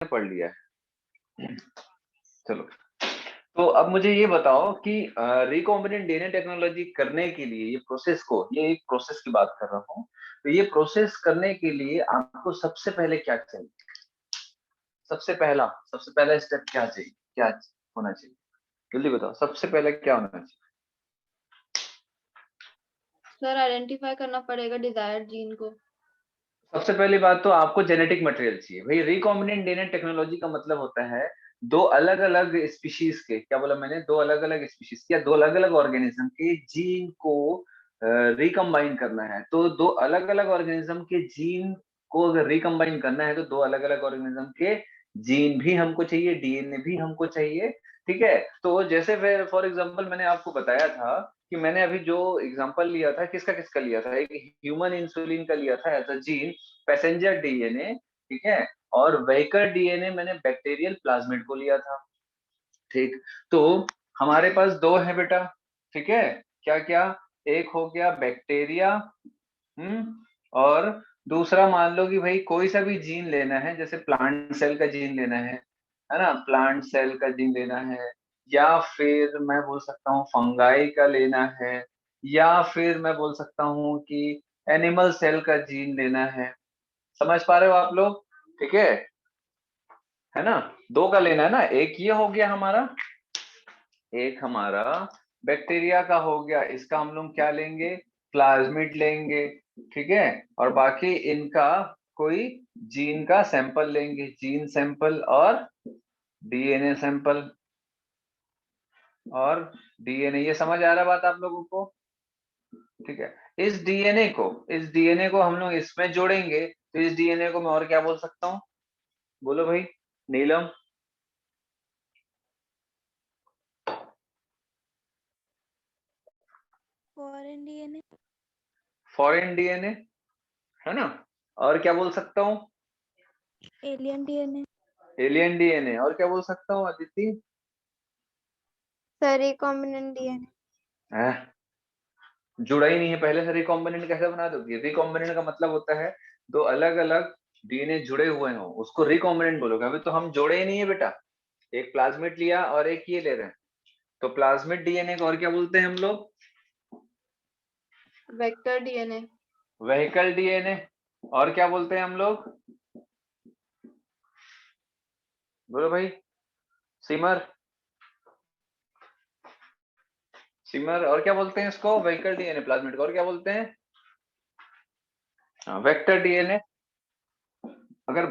पढ़ लिया है। चलो, तो अब मुझे ये बताओ कि रिकॉम्बिनेंट डीएनए टेक्नोलॉजी करने के लिए ये एक प्रोसेस की बात कर रहा हूँ, तो ये प्रोसेस करने के लिए आपको सबसे पहले क्या चाहिए? सबसे पहला स्टेप क्या होना चाहिए? जल्दी बताओ, सबसे पहले क्या होना चाहिए? सर आइडेंटिफाई करना पड़ेगा डिजायर्ड जीन को। सबसे पहली बात तो आपको जेनेटिक मटेरियल चाहिए भाई। रिकॉम्बिनेंट डीएनए टेक्नोलॉजी का मतलब होता है दो अलग अलग स्पीशीज के, क्या बोला मैंने, दो अलग अलग स्पीशीज या दो अलग अलग ऑर्गेनिज्म के जीन को रिकम्बाइन करना है। तो दो अलग अलग ऑर्गेनिज्म के जीन को अगर रिकम्बाइन करना है तो दो अलग अलग ऑर्गेनिज्म के जीन भी हमको चाहिए, डीएनए भी हमको चाहिए। ठीक है, तो जैसे फॉर एग्जांपल मैंने आपको बताया था कि मैंने अभी जो एग्जांपल लिया था, किसका किसका लिया था, एक ह्यूमन इंसुलिन का लिया था as a gene, passenger DNA, ठीक है, और वेहिकल डीएनए मैंने बैक्टीरियल प्लाज्मिड को लिया था। ठीक, तो हमारे पास दो है बेटा, ठीक है, क्या क्या, एक हो गया बैक्टीरिया, और दूसरा मान लो कि भाई कोई सा भी जीन लेना है, जैसे प्लांट सेल का जीन लेना है ना, प्लांट सेल का जीन लेना है, या फिर मैं बोल सकता हूँ फंगाई का लेना है, या फिर मैं बोल सकता हूँ कि एनिमल सेल का जीन लेना है। समझ पा रहे हो आप लोग? ठीक है ना, दो का लेना है ना, एक ये हो गया हमारा, एक हमारा बैक्टीरिया का हो गया, इसका हम लोग क्या लेंगे, प्लाज्मिड लेंगे, ठीक है, और बाकी इनका कोई जीन का सैंपल लेंगे, जीन सैंपल और डीएनए सैंपल और डीएनए। ये समझ आ रहा बात आप लोगों को? ठीक है, इस डीएनए को हम लोग इसमें जोड़ेंगे, तो इस डीएनए को मैं और क्या बोल सकता हूँ, बोलो भाई, Neelam. Foreign DNA. Foreign DNA, है ना, और क्या बोल सकता हूँ, एलियन डीएनए। एलियन डीएनए, और क्या बोल सकता हूँ अदिति? Sir recombinant DNA. हैं? जुड़ा ही नहीं है, पहले से रिकॉम्बिनेंट कैसे बना दोगे? रिकॉम्बिनेंट का मतलब होता है दो अलग अलग डीएनए जुड़े हुए हो, उसको रिकॉम्बिनेंट बोलोगे। अभी तो हम जोड़े ही नहीं है बेटा, एक प्लाज्मिड लिया और एक ये ले रहे हैं, तो प्लाज्मिड डीएनए को और क्या बोलते हैं हम लोग? Vector DNA. वेहिकल डीएनए, और क्या बोलते हैं हम लोग, बोलो भाई, सिमर, सिमर, और क्या बोलते हैं इसको? वेहिकल डीएनए, प्लाज्मिड को और क्या बोलते हैं? Vector DNA. अगर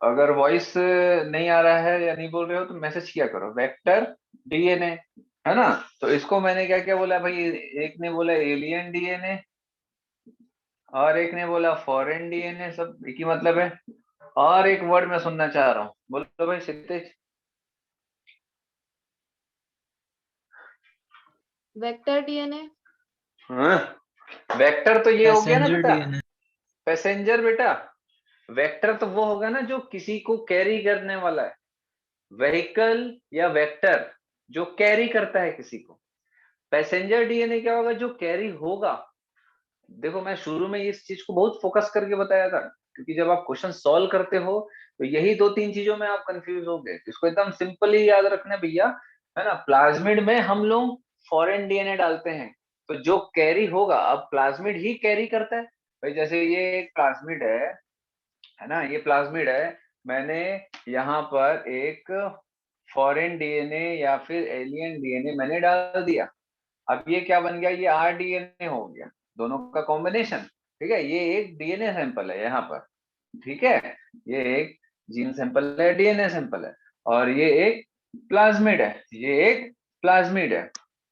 अगर वॉइस नहीं आ रहा है या नहीं बोल रहे हो तो मैसेज किया करो, वेक्टर डीएनए, है ना। तो इसको मैंने क्या क्या बोला भाई, एक ने बोला एलियन डीएनए और एक ने बोला फॉरेन डीएनए, सब एक ही मतलब है। और एक वर्ड मैं सुनना चाह रहा हूँ, बोलो भाई सिद्धेश। Vector DNA. हाँ, वेक्टर तो ये हो गया ना पैसेंजर बेटा, डीएनए। पैसेंजर बेटा। वेक्टर तो वो होगा ना जो किसी को कैरी करने वाला है, व्हीकल या वेक्टर जो कैरी करता है किसी को। पैसेंजर डीएनए क्या होगा, जो कैरी होगा। देखो मैं शुरू में इस चीज को बहुत फोकस करके बताया था, क्योंकि जब आप क्वेश्चन सॉल्व करते हो तो यही दो तीन चीजों में आप कंफ्यूज हो गए। इसको एकदम सिंपल ही याद रखना भैया, है ना। प्लाज्मिड में हम लोग फॉरेन डीएनए डालते हैं, तो जो कैरी होगा, अब प्लाज्मिड ही कैरी करता है भाई। जैसे ये एक प्लाज्मिड है ना, ये प्लाज्मिड है, मैंने यहाँ पर एक फॉरेन डीएनए या फिर एलियन डीएनए मैंने डाल दिया। अब ये क्या बन गया, ये आरडीएनए हो गया, दोनों का कॉम्बिनेशन। ठीक है, ये एक डीएनए सैंपल है यहाँ पर, ठीक है, ये एक जीन सैंपल है, डीएनए सैंपल है, और ये एक प्लाज्मिड है, ये एक प्लाज्मिड है।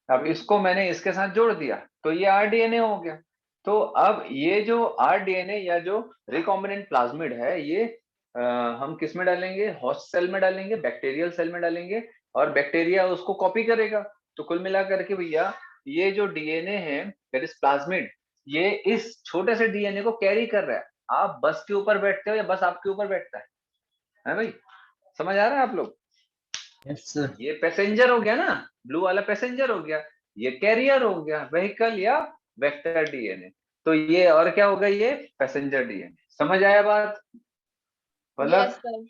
अब इसको मैंने इसके साथ जोड़ दिया तो ये आरडीएनए हो गया। तो अब ये जो आरडीएनए या जो रिकॉम्बिनेंट प्लाज्मिड है, ये हम किस में डालेंगे, होस्ट सेल में डालेंगे, बैक्टीरियल सेल में डालेंगे, और बैक्टीरिया उसको कॉपी करेगा। तो कुल मिलाकर के भैया, ये जो डीएनए है, दैट इज प्लाज्मिड, ये इस छोटे से डीएनए को कैरी कर रहा है। आप बस के ऊपर बैठते हो या बस आपके ऊपर बैठता है भाई? समझ आ रहा है आप लोग? Yes sir. ये पैसेंजर हो गया ना, ब्लू वाला पैसेंजर हो गया, ये कैरियर हो गया, व्हीकल या वेक्टर डीएनए। तो ये और क्या होगा, ये पैसेंजर डीएनए। समझ आया बात? यस मतलब सर।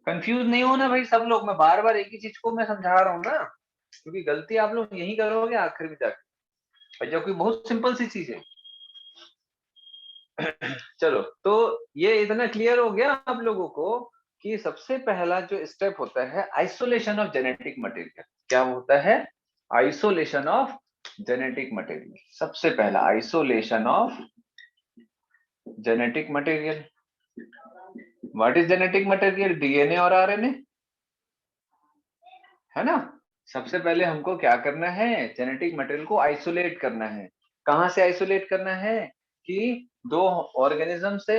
कंफ्यूज नहीं होना भाई सब लोग, मैं बार बार एक ही चीज को मैं समझा रहा हूँ ना, क्योंकि गलती आप लोग यही करोगे आखिर में जाके, और जो कि बहुत सिंपल सी चीज है। चलो, तो ये इतना क्लियर हो गया आप लोगों को कि सबसे पहला जो स्टेप होता है आइसोलेशन ऑफ जेनेटिक मटेरियल। क्या होता है? Isolation of genetic material. सबसे पहला isolation of genetic material. What is genetic material? DNA और आरएनए, है ना। सबसे पहले हमको क्या करना है? जेनेटिक मटेरियल को आइसोलेट करना है। कहां से आइसोलेट करना है? कि दो ऑर्गेनिज्म से,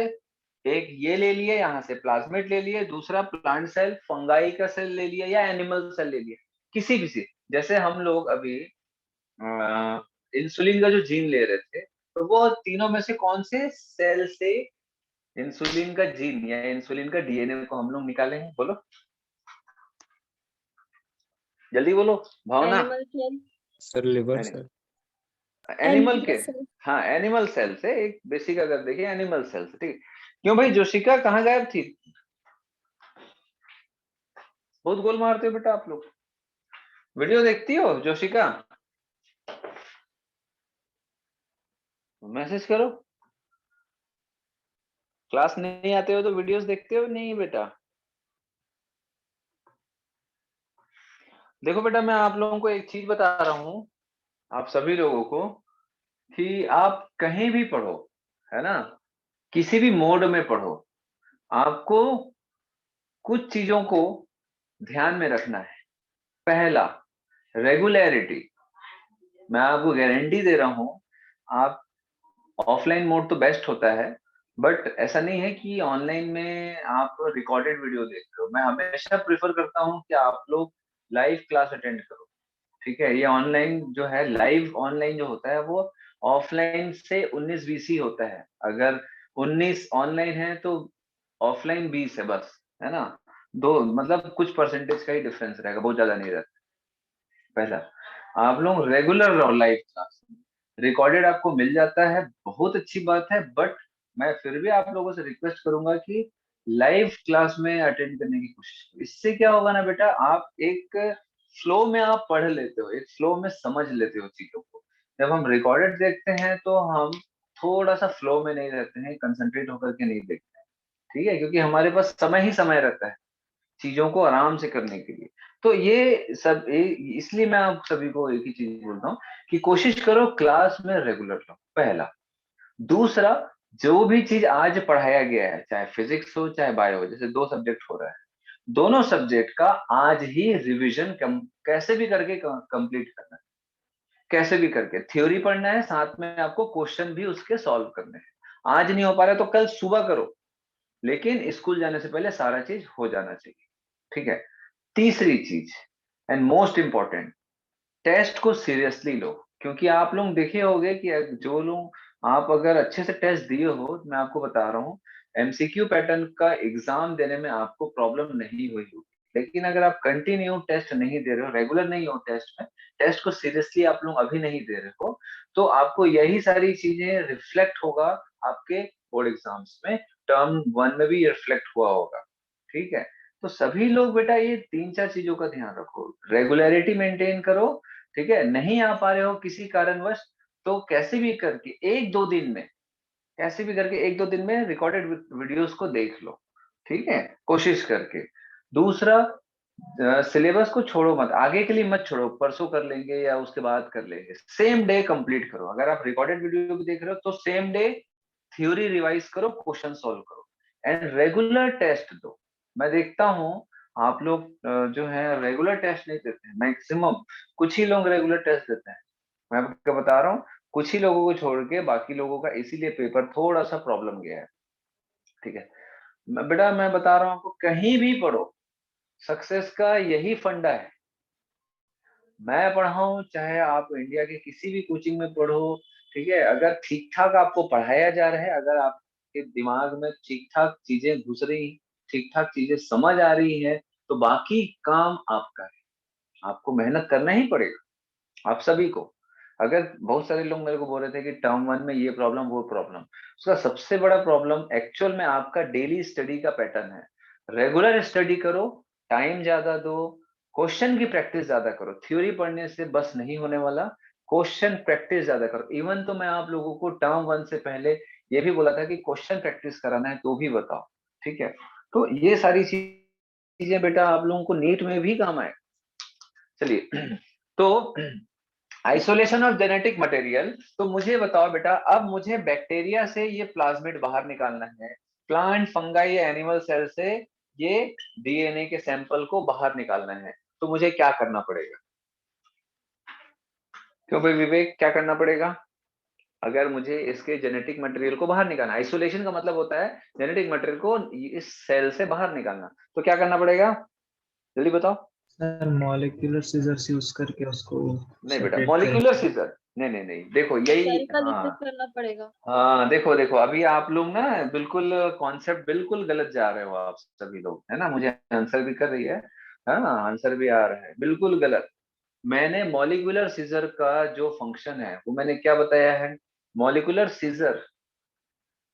एक ये ले लिए, यहाँ से प्लाज्मिड ले लिए, दूसरा प्लांट सेल, फंगाई का सेल ले लिया, या एनिमल सेल ले लिया, किसी भी से। जैसे हम लोग अभी इंसुलिन का जो जीन ले रहे थे, तो वो तीनों में से कौन से सेल से इंसुलिन का जीन या इंसुलिन का डीएनए को हम लोग निकालेंगे? बोलो जल्दी बोलो, Bhavna. Animal cell. Sir liver sir. Animal के, एनिमल सेल। हाँ एनिमल सेल से, एक बेसिक अगर देखिए एनिमल सेल से, ठीक है। क्यों भाई जोशिका कहाँ गायब थी? बहुत गोल मारते हो बेटा आप लोग। वीडियो देखती हो जोशिका? मैसेज करो। क्लास नहीं आते हो तो वीडियोस देखते हो नहीं बेटा? देखो बेटा, मैं आप लोगों को एक चीज बता रहा हूँ, आप सभी लोगों को, कि आप कहीं भी पढ़ो, है ना, किसी भी मोड में पढ़ो, आपको कुछ चीजों को ध्यान में रखना है। पहला, रेगुलरिटी। मैं आपको गारंटी दे रहा हूं, आप ऑफलाइन मोड तो बेस्ट होता है, बट ऐसा नहीं है कि ऑनलाइन में आप रिकॉर्डेड वीडियो देख रहे हो। मैं हमेशा प्रेफर करता हूं कि आप लोग लाइव क्लास अटेंड करो, ठीक है। ये ऑनलाइन जो है, लाइव ऑनलाइन जो होता है वो ऑफलाइन से 19-20 ही होता है। अगर 19 ऑनलाइन है तो ऑफलाइन 20 है बस, है ना। दो मतलब कुछ परसेंटेज का ही डिफरेंस रहेगा, बहुत ज्यादा नहीं रहता। पहला, आप लोग रेगुलर रहो लाइव क्लास। रिकॉर्डेड आपको मिल जाता है, बहुत अच्छी बात है, बट मैं फिर भी आप लोगों से रिक्वेस्ट करूंगा कि लाइव क्लास में अटेंड करने की कोशिश करो। इससे क्या होगा ना बेटा, आप एक फ्लो में आप पढ़ लेते हो, एक फ्लो में समझ लेते हो चीजों को। जब हम रिकॉर्डेड देखते हैं तो हम थोड़ा सा फ्लो में नहीं रहते हैं, कंसंट्रेट होकर के नहीं देखते हैं, ठीक है, क्योंकि हमारे पास समय ही समय रहता है चीजों को आराम से करने के लिए। तो ये सब इसलिए मैं आप सभी को एक ही चीज बोलता हूँ कि कोशिश करो क्लास में रेगुलर रहो, पहला। दूसरा, जो भी चीज आज पढ़ाया गया है, चाहे फिजिक्स हो चाहे बायो हो, जैसे दो सब्जेक्ट हो रहा है, दोनों सब्जेक्ट का आज ही रिवीजन कैसे भी करके कंप्लीट करना है। कैसे भी करके थ्योरी पढ़ना है, साथ में आपको क्वेश्चन भी उसके सॉल्व करने हैं। आज नहीं हो पा रहा तो कल सुबह करो, लेकिन स्कूल जाने से पहले सारा चीज हो जाना चाहिए, ठीक है। तीसरी चीज एंड मोस्ट इंपॉर्टेंट, टेस्ट को सीरियसली लो। क्योंकि आप लोग देखे होंगे कि जो लोग, आप अगर अच्छे से टेस्ट दिए हो, मैं आपको बता रहा हूँ, एमसीक्यू पैटर्न का एग्जाम देने में आपको प्रॉब्लम नहीं हुई होगी। लेकिन अगर आप कंटिन्यू टेस्ट नहीं दे रहे हो, रेगुलर नहीं हो टेस्ट में, टेस्ट को सीरियसली आप लोग अभी नहीं दे रहे हो, तो आपको यही सारी चीजें रिफ्लेक्ट होगा आपके बोर्ड एग्जाम्स में। टर्म 1 में भी ये रिफ्लेक्ट हुआ होगा, ठीक है। तो सभी लोग बेटा ये 3-4 चीजों का ध्यान रखो, रेगुलरिटी मेंटेन करो, ठीक है। नहीं आ पा रहे हो किसी कारणवश, तो कैसे भी करके एक दो दिन में, कैसे भी करके एक दो दिन में रिकॉर्डेड वीडियोस को देख लो, ठीक है, कोशिश करके। दूसरा, सिलेबस को छोड़ो मत, आगे के लिए मत छोड़ो, परसों कर लेंगे या उसके बाद कर लेंगे, सेम डे कंप्लीट करो। अगर आप रिकॉर्डेड वीडियो भी देख रहे हो तो सेम डे थ्योरी रिवाइज करो, क्वेश्चन सॉल्व करो, एंड रेगुलर टेस्ट दो। मैं देखता हूँ आप लोग जो है रेगुलर टेस्ट नहीं देते हैं, मैक्सिमम कुछ ही लोग रेगुलर टेस्ट देते हैं। मैं आपको बता रहा हूँ, कुछ ही लोगों को छोड़ के बाकी लोगों का इसीलिए पेपर थोड़ा सा प्रॉब्लम गया है, ठीक है। बेटा मैं बता रहा हूँ आपको, कहीं भी पढ़ो, सक्सेस का यही फंडा है। मैं पढ़ाऊं चाहे आप इंडिया के किसी भी कोचिंग में पढ़ो, ठीक है, अगर ठीक ठाक आपको पढ़ाया जा रहा है, अगर आपके दिमाग में ठीक ठाक चीजें घुस रही, ठीक ठाक चीजें समझ आ रही है, तो बाकी काम आपका है। आपको मेहनत करना ही पड़ेगा, आप सभी को। अगर बहुत सारे लोग मेरे को बोल रहे थे कि टर्म 1 में ये प्रॉब्लम वो प्रॉब्लम, उसका सबसे बड़ा प्रॉब्लम एक्चुअल में आपका डेली स्टडी का पैटर्न है। रेगुलर स्टडी करो, टाइम ज्यादा दो, क्वेश्चन की प्रैक्टिस ज्यादा करो। थ्योरी पढ़ने से बस नहीं होने वाला, क्वेश्चन प्रैक्टिस ज्यादा करो। इवन तो मैं आप लोगों को टर्म 1 से पहले ये भी बोला था कि क्वेश्चन प्रैक्टिस कराना है तो भी बताओ, ठीक है। तो ये सारी चीजें बेटा आप लोगों को नीट में भी काम आए। चलिए तो आइसोलेशन ऑफ जेनेटिक मटेरियल, तो मुझे बताओ बेटा, अब मुझे बैक्टीरिया से ये प्लाज्मिड बाहर निकालना है, प्लांट फंगाई या एनिमल सेल से ये डीएनए के सैंपल को बाहर निकालना है, तो मुझे क्या करना पड़ेगा? क्यों भाई विवेक, क्या करना पड़ेगा अगर मुझे इसके जेनेटिक मटेरियल को बाहर निकालना? आइसोलेशन का मतलब होता है जेनेटिक मटेरियल को इस सेल से बाहर निकालना, तो क्या करना पड़ेगा, जल्दी बताओ। सर मॉलिक्यूलर सीजर्स यूज करके उसको नहीं बेटा, सेपरेट मॉलिक्यूलर करेंगे। सीजर, नहीं नहीं नहीं, देखो यही, सेल का लिसिस हाँ करना पड़ेगा। हाँ, देखो देखो अभी आप लोग ना बिल्कुल कॉन्सेप्ट बिल्कुल गलत जा रहे हो आप सभी लोग, है ना। मुझे आंसर भी कर रही है, हाँ आंसर भी आ रहा है, बिल्कुल गलत। मैंने मॉलिक्यूलर सीजर का जो फंक्शन है वो मैंने क्या बताया है? मॉलिक्यूलर सीजर,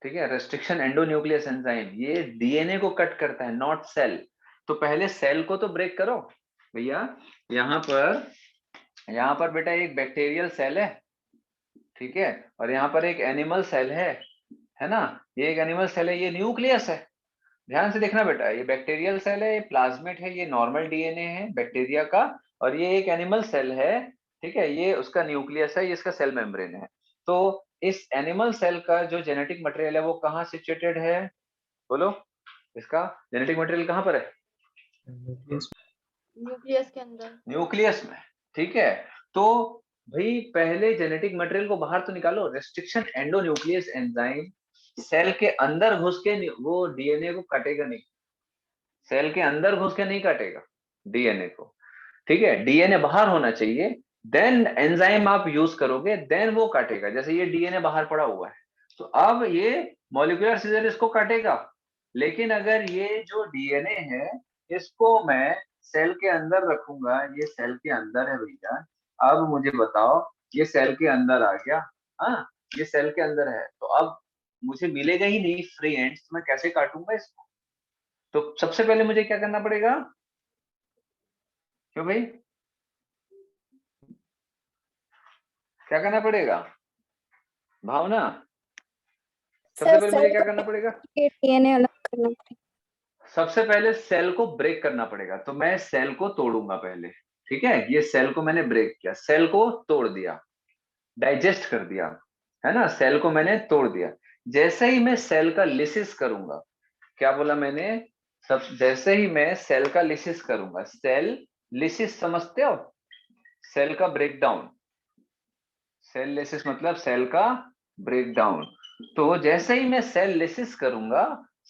ठीक है, रेस्ट्रिक्शन एंडोन्यूक्लियस एंजाइम, ये डीएनए को कट करता है, नॉट सेल। तो पहले सेल को तो ब्रेक करो भैया। यहाँ पर यहाँ पर बेटा एक बैक्टीरियल सेल है, ठीक है, और यहाँ पर एक एनिमल सेल है ना। ये एक एनिमल सेल है, ये न्यूक्लियस है। ध्यान से देखना बेटा, ये बैक्टीरियल सेल है, ये प्लाज्मिड है, ये नॉर्मल डीएनए है बैक्टीरिया का, और ये एक एनिमल सेल है, ठीक है, ये उसका न्यूक्लियस है, ये इसका सेल मेम्ब्रेन है। तो इस एनिमल सेल का जो जेनेटिक मटेरियल है वो कहाँ सिचुएटेड है, बोलो, इसका जेनेटिक मटेरियल कहाँ पर है? न्यूक्लियस के अंदर। न्यूक्लियस में, ठीक है। तो भाई पहले जेनेटिक मटेरियल को बाहर तो निकालो, रेस्ट्रिक्शन एंडोन्यूक्लियस एंजाइम सेल के अंदर घुस के वो डीएनए को काटेगा नहीं, सेल के अंदर घुस के नहीं काटेगा डीएनए को, ठीक है, डीएनए बाहर होना चाहिए, देन एंजाइम आप यूज करोगे, देन वो काटेगा। जैसे ये डीएनए बाहर पड़ा हुआ है, तो अब ये मॉलिक्यूलर सीजर इसको काटेगा। लेकिन अगर ये जो डीएनए है इसको मैं सेल के अंदर रखूंगा, ये सेल के अंदर है भैया, अब मुझे बताओ, ये सेल के अंदर आ गया, हाँ ये सेल के अंदर है, तो अब मुझे मिलेगा ही नहीं फ्री एंड्स, तो मैं कैसे काटूंगा इसको? तो सबसे पहले मुझे क्या करना पड़ेगा, क्यों भाई, क्या करना पड़ेगा भावना? सबसे सर पहले मुझे सेल क्या को करना पड़ेगा? के डीएनए अलग करना पड़ेगा। सबसे पहले सेल को ब्रेक करना पड़ेगा, तो मैं सेल को तोड़ूंगा पहले, ठीक है, ये सेल को मैंने ब्रेक किया, सेल को तोड़ दिया, डाइजेस्ट कर दिया, है ना, सेल को मैंने तोड़ दिया। जैसे ही मैं सेल का लिसिस करूंगा, क्या बोला मैंने, सब जैसे ही मैं सेल का लिसिस करूंगा, सेल लिसिस समझते हो, सेल का ब्रेकडाउन, सेल लिसिस मतलब सेल का ब्रेकडाउन। तो जैसे ही मैं सेल लिसिस करूंगा,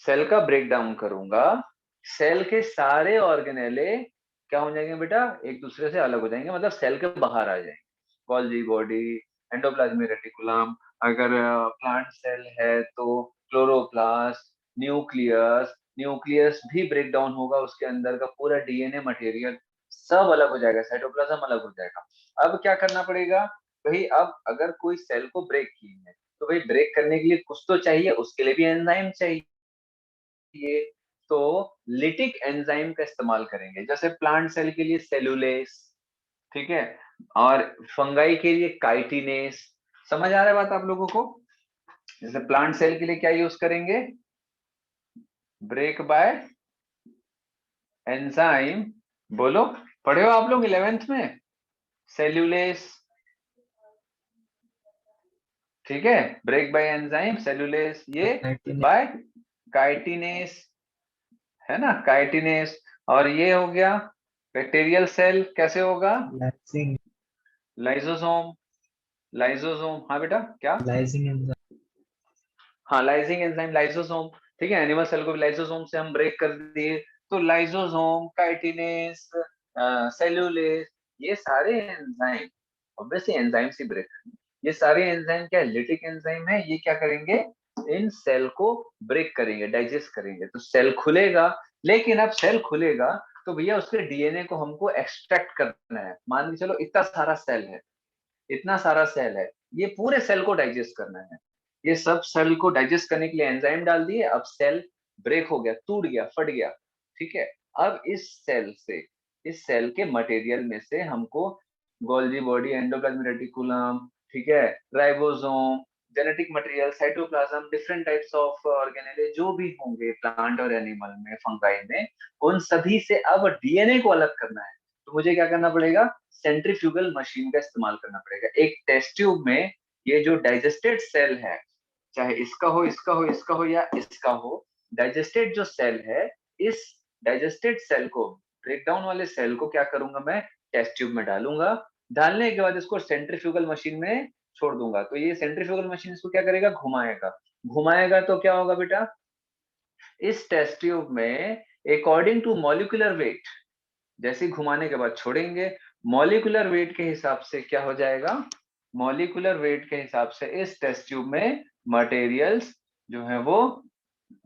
सेल का ब्रेकडाउन करूंगा, सेल के सारे ऑर्गेनेले क्या हो जाएंगे बेटा, एक दूसरे से अलग हो जाएंगे, मतलब सेल के बाहर आ जाएंगे। गोल्जी बॉडी, एंडोप्लाज्मिक रेटिकुलम, अगर प्लांट सेल है तो क्लोरोप्लास्ट, न्यूक्लियस, न्यूक्लियस भी ब्रेक डाउन होगा, उसके अंदर का पूरा डीएनए मटेरियल सब अलग हो जाएगा, साइटोप्लाज्म अलग हो जाएगा। अब क्या करना पड़ेगा भाई, अब अगर कोई सेल को ब्रेक की है तो भाई ब्रेक करने के लिए कुछ तो चाहिए, उसके लिए भी एंजाइम चाहिए, तो लिटिक एंजाइम का इस्तेमाल करेंगे। जैसे प्लांट सेल के लिए सेलुलेस, ठीक है, और फंगाई के लिए काइटिनेस। समझ आ रहा है बात आप लोगों को? जैसे प्लांट सेल के लिए क्या यूज करेंगे, ब्रेक बाय एंजाइम, बोलो, पढ़े हो आप लोग 11th में, सेल्यूलेस, ठीक है, ब्रेक बाय एंजाइम सेल्यूलेस, ये बाय काइटिनेस, है ना, काइटिनेस। और ये हो गया बैक्टीरियल सेल, कैसे होगा, लाइसिंग लाइसोसोम, लाइसोसोम, हाँ बेटा क्या, लाइसिंग एंजाइम। हाँ लाइसिंग एंजाइम, लाइसोसोम, ठीक है, एनिमल सेल को भी लाइसोसोम से हम ब्रेक कर दिए, तो लाइसोसोम, काइटिनेस, सेल्यूलेस, ये सारे एंजाइम ऑब्वियसली एंजाइम से ब्रेक करेंगे। ये सारे एंजाइम क्या लिटिक एंजाइम है, ये क्या करेंगे, इन सेल को ब्रेक करेंगे, डाइजेस्ट करेंगे, तो सेल खुलेगा। लेकिन अब सेल खुलेगा तो भैया उसके डीएनए को हमको एक्सट्रैक्ट करना है। मान के चलो इतना सारा सेल है, इतना सारा सेल है, ये पूरे सेल को डाइजेस्ट करना है। ये सब सेल को डाइजेस्ट करने के लिए एंजाइम डाल दिए, अब सेल ब्रेक हो गया, टूट गया, फट गया, ठीक है। अब इस सेल के मटेरियल में से हमको गोल्जी बॉडी, एंडोप्लाज्मिक रेटिकुलम, ठीक है, ribosome, genetic material, cytoplasm, different types of organelle जो भी होंगे प्लांट और एनिमल में, फंगाई में, उन सभी से अब डीएनए को अलग करना है। तो मुझे क्या करना पड़ेगा? सेंट्रीफ्यूगल मशीन का इस्तेमाल करना पड़ेगा। एक टेस्ट ट्यूब में ये जो डाइजेस्टेड सेल है, चाहे इसका हो, इसका हो, इसका हो या इसका हो, डाइजेस्टेड जो सेल है, इस डाइजेस्टेड सेल को, ब्रेकडाउन वाले सेल को क्या करूंगा मैं? टेस्ट ट्यूब में डालूंगा। डालने के बाद इसको सेंट्रीफ्यूगल मशीन में छोड़ दूंगा। तो ये सेंट्रीफ्यूगल मशीन इसको क्या करेगा? घुमाएगा। घुमाएगा तो क्या होगा बेटा? इस टेस्ट ट्यूब में अकॉर्डिंग टू मॉलिक्यूलर वेट, जैसे ही घुमाने के बाद छोड़ेंगे, मॉलिक्यूलर वेट के हिसाब से क्या हो जाएगा? मॉलिक्यूलर वेट के हिसाब से इस टेस्ट ट्यूब में मटेरियल्स जो है वो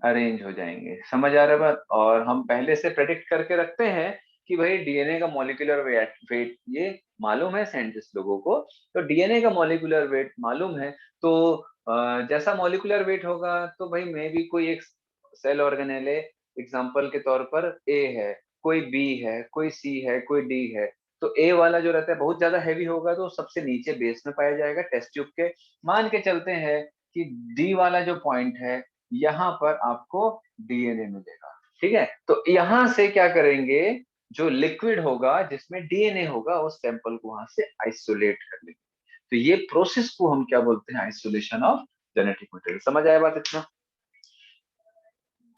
अरेंज हो जाएंगे। समझ आ रहा है बात? और हम पहले से प्रेडिक्ट करके रखते हैं कि भाई डीएनए का मॉलिक्यूलर वेट ये मालूम है साइंटिस्ट लोगों को, तो डीएनए का मॉलिक्यूलर वेट मालूम है, तो जैसा मॉलिक्यूलर वेट होगा तो भाई मे भी कोई एक सेल ऑर्गेनेले एग्जांपल के तौर पर ए है, कोई बी है, कोई सी है, कोई डी है। तो ए वाला जो रहता है बहुत ज्यादा हैवी होगा तो सबसे नीचे बेस में पाया जाएगा टेस्ट ट्यूब के। मान के चलते हैं कि डी वाला जो पॉइंट है यहाँ पर आपको डीएनए मिलेगा, ठीक है। तो यहाँ से क्या करेंगे? जो लिक्विड होगा जिसमें डीएनए होगा उस सैंपल को वहां से आइसोलेट कर लेंगे। तो ये प्रोसेस को हम क्या बोलते हैं? Isolation of genetic material. समझ आया बात इतना?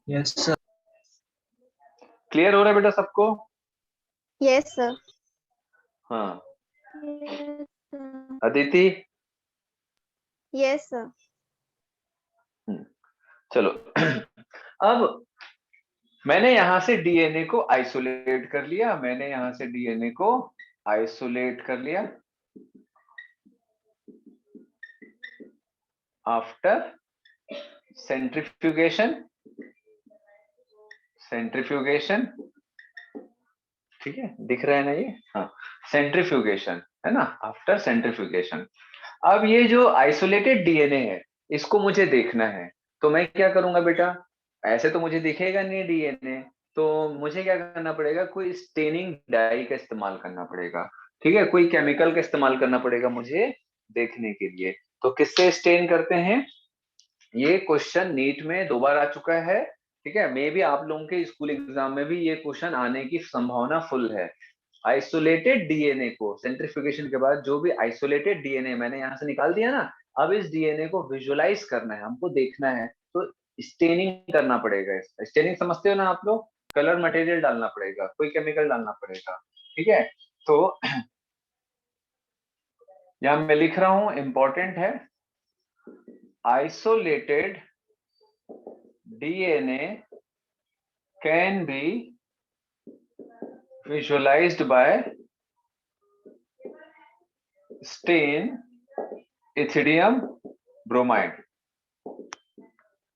Yes sir. क्लियर हो रहा है बेटा सबको? Yes sir. हाँ, अदिति? Yes sir. चलो अब मैंने यहां से डीएनए को आइसोलेट कर लिया, मैंने यहां से डीएनए को आइसोलेट कर लिया। आफ्टर सेंट्रीफ्यूगेशन, ठीक है, दिख रहा है ना ये? हाँ, सेंट्रीफ्यूगेशन है ना, आफ्टर सेंट्रीफ्यूगेशन। अब ये जो आइसोलेटेड डीएनए है इसको मुझे देखना है, तो मैं क्या करूंगा बेटा? ऐसे तो मुझे दिखेगा नहीं डीएनए, तो मुझे क्या करना पड़ेगा? कोई स्टेनिंग डाई का इस्तेमाल करना पड़ेगा, ठीक है, कोई केमिकल का इस्तेमाल करना पड़ेगा मुझे देखने के लिए। तो किससे स्टेन करते हैं? ये क्वेश्चन नीट में 2 बार आ चुका है, ठीक है। मे भी आप लोगों के स्कूल एग्जाम में भी ये क्वेश्चन आने की संभावना फुल है। आइसोलेटेड डीएनए को सेंट्रीफ्यूगेशन के बाद जो भी आइसोलेटेड डीएनए मैंने यहाँ से निकाल दिया ना, अब इस डीएनए को विजुअलाइज करना है, हमको देखना है, तो स्टेनिंग करना पड़ेगा। स्टेनिंग समझते हो ना आप लोग? कलर मटेरियल डालना पड़ेगा, कोई केमिकल डालना पड़ेगा, ठीक है। तो यहाँ मैं लिख रहा हूं, इंपॉर्टेंट है, isolated DNA can be visualized by stain ethidium bromide।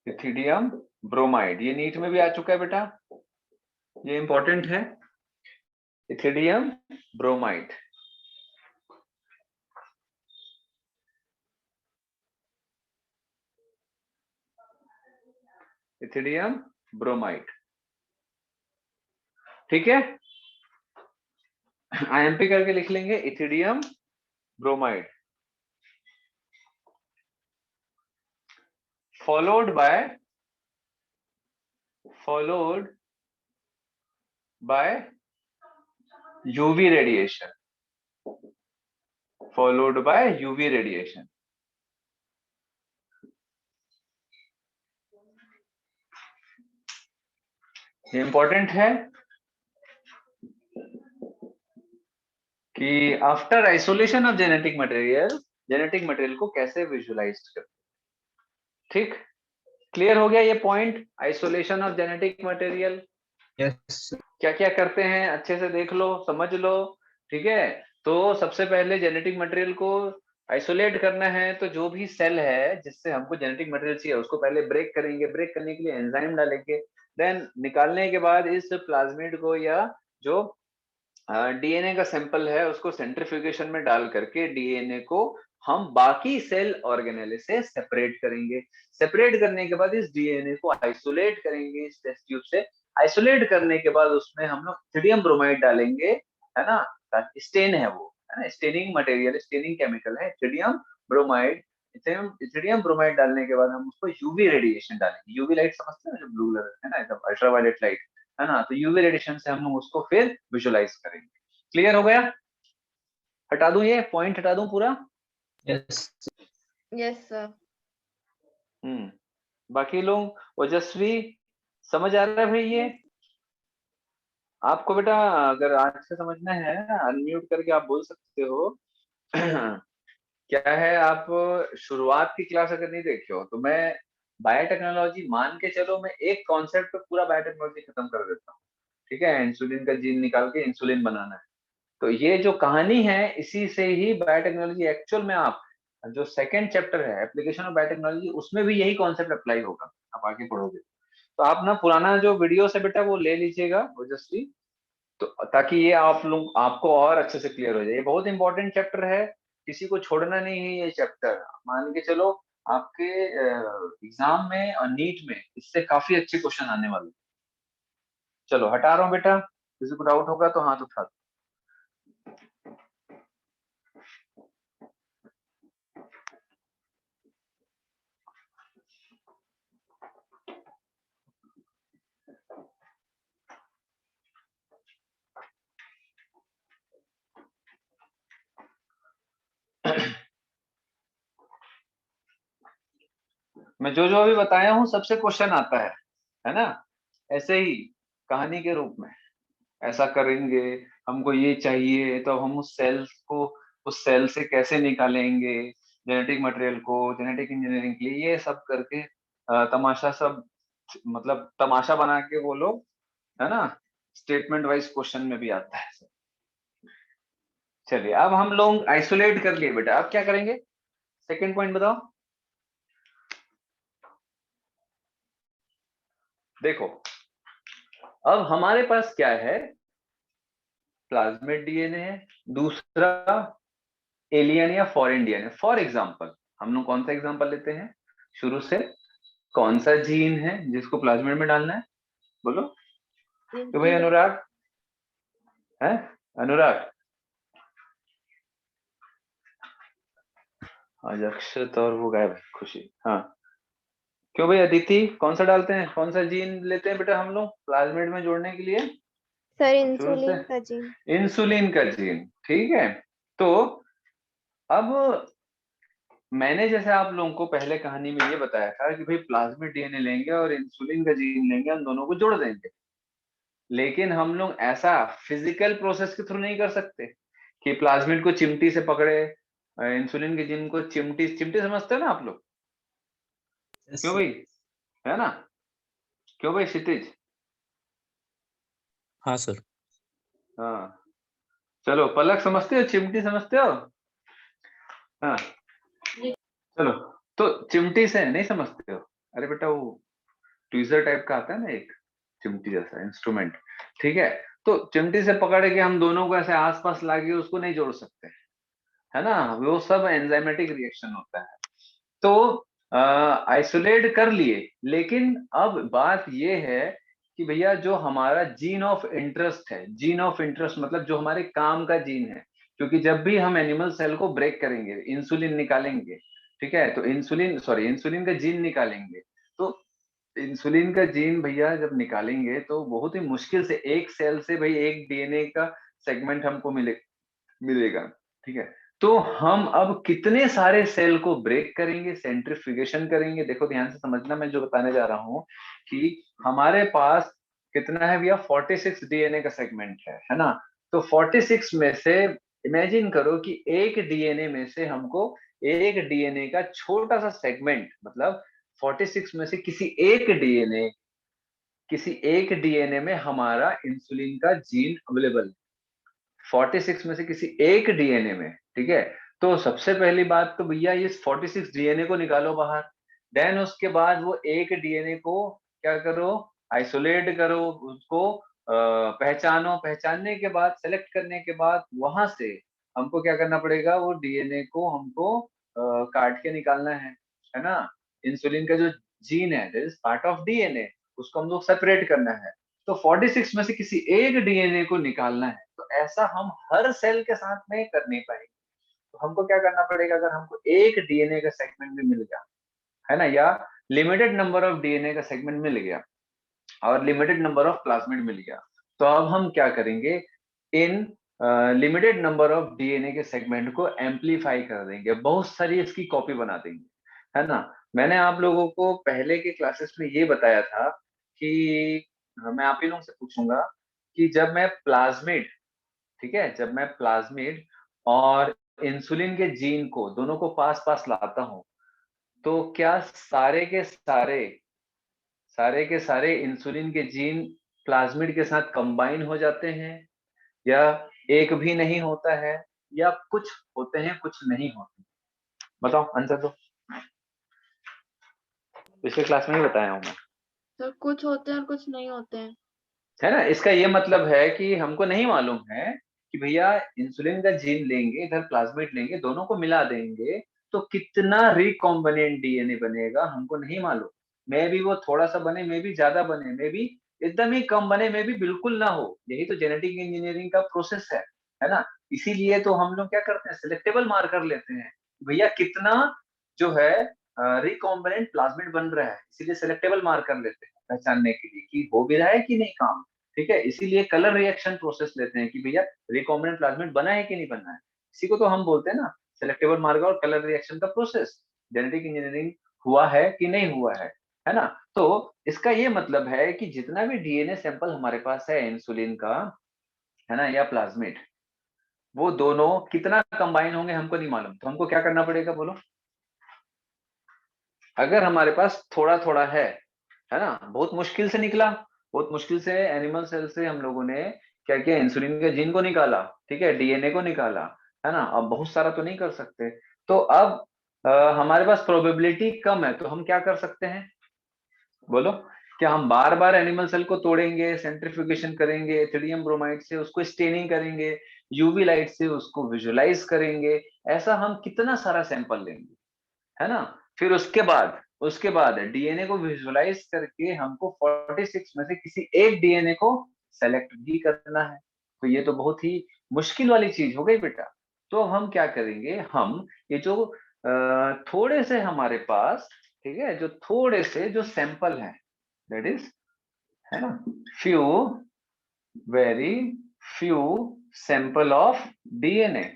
ethidium bromide ये नीट में भी आ चुका है बेटा, ये इंपॉर्टेंट है, ethidium bromide। ethidium bromide, ठीक है। आईएमपी करके लिख लेंगे ethidium bromide, followed by UV radiation, followed by UV radiation। ये इंपॉर्टेंट है कि after isolation of genetic material को कैसे विजुअलाइज करते, ठीक। क्लियर हो गया ये point? Isolation of genetic material yes क्या क्या करते हैं अच्छे से देख लो, समझ लो, ठीक है। तो सबसे पहले जेनेटिक मटेरियल को आइसोलेट करना है, तो जो भी सेल है जिससे हमको जेनेटिक मटेरियल चाहिए उसको पहले ब्रेक करेंगे, ब्रेक करने के लिए एंजाइम डालेंगे, देन निकालने के बाद इस प्लाज्मिड को या जो डीएनए का सैंपल है उसको सेंट्रीफ्यूगेशन में डाल करके डीएनए को हम बाकी सेल ऑर्गेनेले से सेपरेट करेंगे। सेपरेट करने के बाद इस डीएनए को आइसोलेट करेंगे इस टेस्ट ट्यूब से, आइसोलेट करने के बाद उसमें हम लोग इथिडियम ब्रोमाइड डालेंगे, है ना, ताकि स्टेन है वो, है ना, स्टेनिंग मटेरियल, स्टेनिंग केमिकल है इथिडियम ब्रोमाइड। इथिडियम ब्रोमाइड डालने के बाद हम उसको यूवी रेडिएशन डालेंगे। यूवी लाइट समझते हैं ना, जो ब्लू कलर है ना, एकदम अल्ट्रावायलेट लाइट, है ना, तो यूवी रेडिएशन से हम लोग उसको फिर विजुअलाइज करेंगे। क्लियर हो गया? हटा दूं, ये पॉइंट हटा दूं पूरा? Yes. Yes sir. बाकी लोग, ओजस्वी समझ आ रहा है भाई? ये आपको बेटा अगर आज से समझना है, अनम्यूट करके आप बोल सकते हो। क्या है, आप शुरुआत की क्लास अगर नहीं देखे हो तो मैं बायोटेक्नोलॉजी मान के चलो, मैं एक कॉन्सेप्ट पे पूरा बायोटेक्नोलॉजी खत्म कर देता हूँ। ठीक है, इंसुलिन का जीन निकाल के इंसुलिन बनाना है। तो ये जो कहानी है, इसी से ही बायोटेक्नोलॉजी एक्चुअल में, आप जो सेकंड चैप्टर है एप्लीकेशन ऑफ बायोटेक्नोलॉजी, उसमें भी यही कॉन्सेप्ट अप्लाई होगा, आप आगे पढ़ोगे। तो आप ना पुराना जो वीडियो है बेटा वो ले लीजिएगा ओजस्वी, तो ताकि ये आप लोग, आपको और अच्छे से क्लियर हो जाए। ये बहुत इंपॉर्टेंट चैप्टर है, किसी को छोड़ना नहीं है ये चैप्टर। मान के चलो आपके एग्जाम में और नीट में इससे काफी अच्छे क्वेश्चन आने वाले हैं। चलो हटा रहा हूँ बेटा, किसी को डाउट होगा तो हाथ उठा दो। मैं जो जो अभी बताया हूँ सबसे क्वेश्चन आता है ना, ऐसे ही कहानी के रूप में। ऐसा करेंगे, हमको ये चाहिए, तो हम उस सेल्स को, उस सेल से कैसे निकालेंगे जेनेटिक मटेरियल को, जेनेटिक इंजीनियरिंग के लिए, ये सब करके तमाशा सब, मतलब तमाशा बना के वो लोग, है ना, स्टेटमेंट वाइज क्वेश्चन में भी आता है। चलिए अब हम लोग आइसोलेट कर लिए बेटा, अब क्या करेंगे? सेकंड पॉइंट बताओ। देखो अब हमारे पास क्या है, प्लाज्मिड डीएनए है, दूसरा एलियन या फॉरेन डीएनए। फॉर एग्जांपल हम लोग कौन सा एग्जांपल लेते हैं शुरू से, कौन सा जीन है जिसको प्लाज्मिड में डालना है, बोलो तो भाई। अनुराग है, अनुराग, आज अक्षत और वो गायब है, खुशी, हाँ। क्यों भाई अदिति, कौन सा डालते हैं, कौन सा जीन लेते हैं बेटा हम लोग प्लाज्मिड में जोड़ने के लिए? सर शुरू से इंसुलिन का जीन। इंसुलिन का जीन, ठीक है। तो अब मैंने जैसे आप लोगों को पहले कहानी में ये बताया था कि भाई प्लाज्मिड डीएनए लेंगे और इंसुलिन का जीन लेंगे, हम दोनों को जोड़ देंगे। लेकिन हम लोग ऐसा फिजिकल प्रोसेस के थ्रू नहीं कर सकते कि प्लाज्मिड को चिमटी से पकड़े, इंसुलिन के जीन को चिमटी, चिमटी समझते हैं ना आप लोग? Yes, क्यों sir. भाई, है ना, क्यों भाई क्षितिज? हाँ सर। हाँ चलो, पलक समझते हो, चिमटी समझते हो? हाँ चलो, तो चिमटी से नहीं समझते हो? अरे बेटा वो ट्वीजर टाइप का आता है ना एक चिमटी जैसा इंस्ट्रूमेंट, ठीक है। तो चिमटी से पकड़ के हम दोनों को ऐसे आसपास लाके उसको नहीं जोड़ सकते, है ना, वो सब एंजाइमेटिक रिएक्शन होता है। तो आइसोलेट कर लिए, लेकिन अब बात ये है कि भैया जो हमारा जीन ऑफ इंटरेस्ट है, जीन ऑफ इंटरेस्ट मतलब जो हमारे काम का जीन है, क्योंकि जब भी हम एनिमल सेल को ब्रेक करेंगे, इंसुलिन निकालेंगे, ठीक है, तो इंसुलिन का जीन निकालेंगे, तो इंसुलिन का जीन भैया जब निकालेंगे तो बहुत ही मुश्किल से एक सेल से भाई एक डीएनए का सेगमेंट हमको मिलेगा, ठीक है। तो हम अब कितने सारे सेल को ब्रेक करेंगे, सेंट्रीफ्यूगेशन करेंगे। देखो ध्यान से समझना, मैं जो बताने जा रहा हूँ कि हमारे पास कितना है भैया, 46 डीएनए का सेगमेंट है ना। तो 46 में से इमेजिन करो कि एक डीएनए में से हमको एक डीएनए का छोटा सा सेगमेंट, मतलब 46 में से किसी एक डीएनए में हमारा इंसुलिन का जीन अवेलेबल है, 46 में से किसी एक डीएनए में, ठीक है। तो सबसे पहली बात तो भैया इस 46 डीएनए को निकालो बाहर, देन उसके बाद वो एक डीएनए को क्या करो, आइसोलेट करो, उसको पहचानो, पहचानने के बाद, सेलेक्ट करने के बाद, वहां से हमको क्या करना पड़ेगा, वो डीएनए को हमको काट के निकालना है ना। इंसुलिन का जो जीन है, दिस पार्ट ऑफ डीएनए, उसको हम लोग सेपरेट करना है। तो 46 में से किसी एक डीएनए को निकालना है, तो ऐसा हम हर सेल के साथ में कर नहीं पाएंगे। तो हमको क्या करना पड़ेगा, अगर हमको एक डीएनए का सेगमेंट भी मिल गया है ना, या लिमिटेड नंबर ऑफ डीएनए का सेगमेंट मिल गया और लिमिटेड नंबर ऑफ प्लाज्मिड मिल गया, तो अब हम क्या करेंगे, in limited number of DNA के सेगमेंट को एम्पलीफाई कर देंगे, बहुत सारी इसकी कॉपी बना देंगे, है ना। मैंने आप लोगों को पहले के क्लासेस में ये बताया था कि मैं आप ही लोगों से पूछूंगा कि जब मैं प्लाज्मिड, ठीक है, जब मैं प्लाज्मिड और इंसुलिन के जीन को दोनों को पास पास लाता हूं, तो क्या सारे के सारे इंसुलिन के जीन प्लाज्मिड के साथ कंबाइन हो जाते हैं, या एक भी नहीं होता है, या कुछ होते हैं कुछ नहीं होते? बताओ, आंसर दो। पिछले क्लास में ही बताया हूं मैं, सर कुछ होते हैं और कुछ नहीं होते हैं। है ना। इसका ये मतलब है कि हमको नहीं मालूम है कि भैया इंसुलिन का जीन लेंगे, इधर प्लाज्मिड लेंगे, दोनों को मिला देंगे तो कितना रिकॉम्बिनेंट डीएनए बनेगा, हमको नहीं मालूम। मे भी वो थोड़ा सा बने, मे भी ज्यादा बने, मे भी एकदम ही कम बने, मे भी बिल्कुल ना हो। यही तो जेनेटिक इंजीनियरिंग का प्रोसेस है ना। इसीलिए तो हम लोग क्या करते हैं, सिलेक्टेबल मार्कर लेते हैं, भैया कितना जो है रिकॉम्बिनेंट प्लाज्मिड बन रहा है, इसीलिए सिलेक्टेबल मार्कर लेते हैं पहचानने के लिए कि हो भी रहा है कि नहीं काम। ठीक है, इसीलिए कलर रिएक्शन प्रोसेस लेते हैं कि भैया रिकॉम्बिनेंट प्लाज्मिड बना है कि नहीं बना है। इसी को तो हम बोलते हैं ना सिलेक्टेबल मार्कर और कलर रिएक्शन का प्रोसेस। जेनेटिक इंजीनियरिंग हुआ है कि नहीं हुआ है ना। तो इसका ये मतलब है कि जितना भी डीएनए सैंपल हमारे पास है इंसुलिन का, है ना, या प्लाज्मिड, वो दोनों कितना कंबाइन होंगे हमको नहीं मालूम। तो हमको क्या करना पड़ेगा बोलो, अगर हमारे पास थोड़ा थोड़ा है ना, बहुत मुश्किल से निकला, बहुत मुश्किल से एनिमल सेल से हम लोगों ने क्या किया, इंसुलिन के जीन को निकाला, ठीक है, डीएनए को निकाला, है ना। अब बहुत सारा तो नहीं कर सकते, तो अब हमारे पास प्रोबेबिलिटी कम है, तो हम क्या कर सकते हैं बोलो। क्या हम बार बार एनिमल सेल को तोड़ेंगे, सेंट्रीफ्यूगेशन करेंगे, एथिडियम ब्रोमाइड से उसको स्टेनिंग करेंगे, यूवी लाइट से उसको विजुलाइज करेंगे, ऐसा हम कितना सारा सैंपल लेंगे, है ना। फिर उसके बाद डीएनए को विजुलाइज करके हमको 46 में से किसी एक डीएनए को सेलेक्ट भी करना है। तो ये तो बहुत ही मुश्किल वाली चीज हो गई बेटा। तो हम क्या करेंगे, हम ये जो थोड़े से हमारे पास, ठीक है, जो थोड़े से जो सैंपल हैं, दैट इज, है ना, few, very few sample of DNA,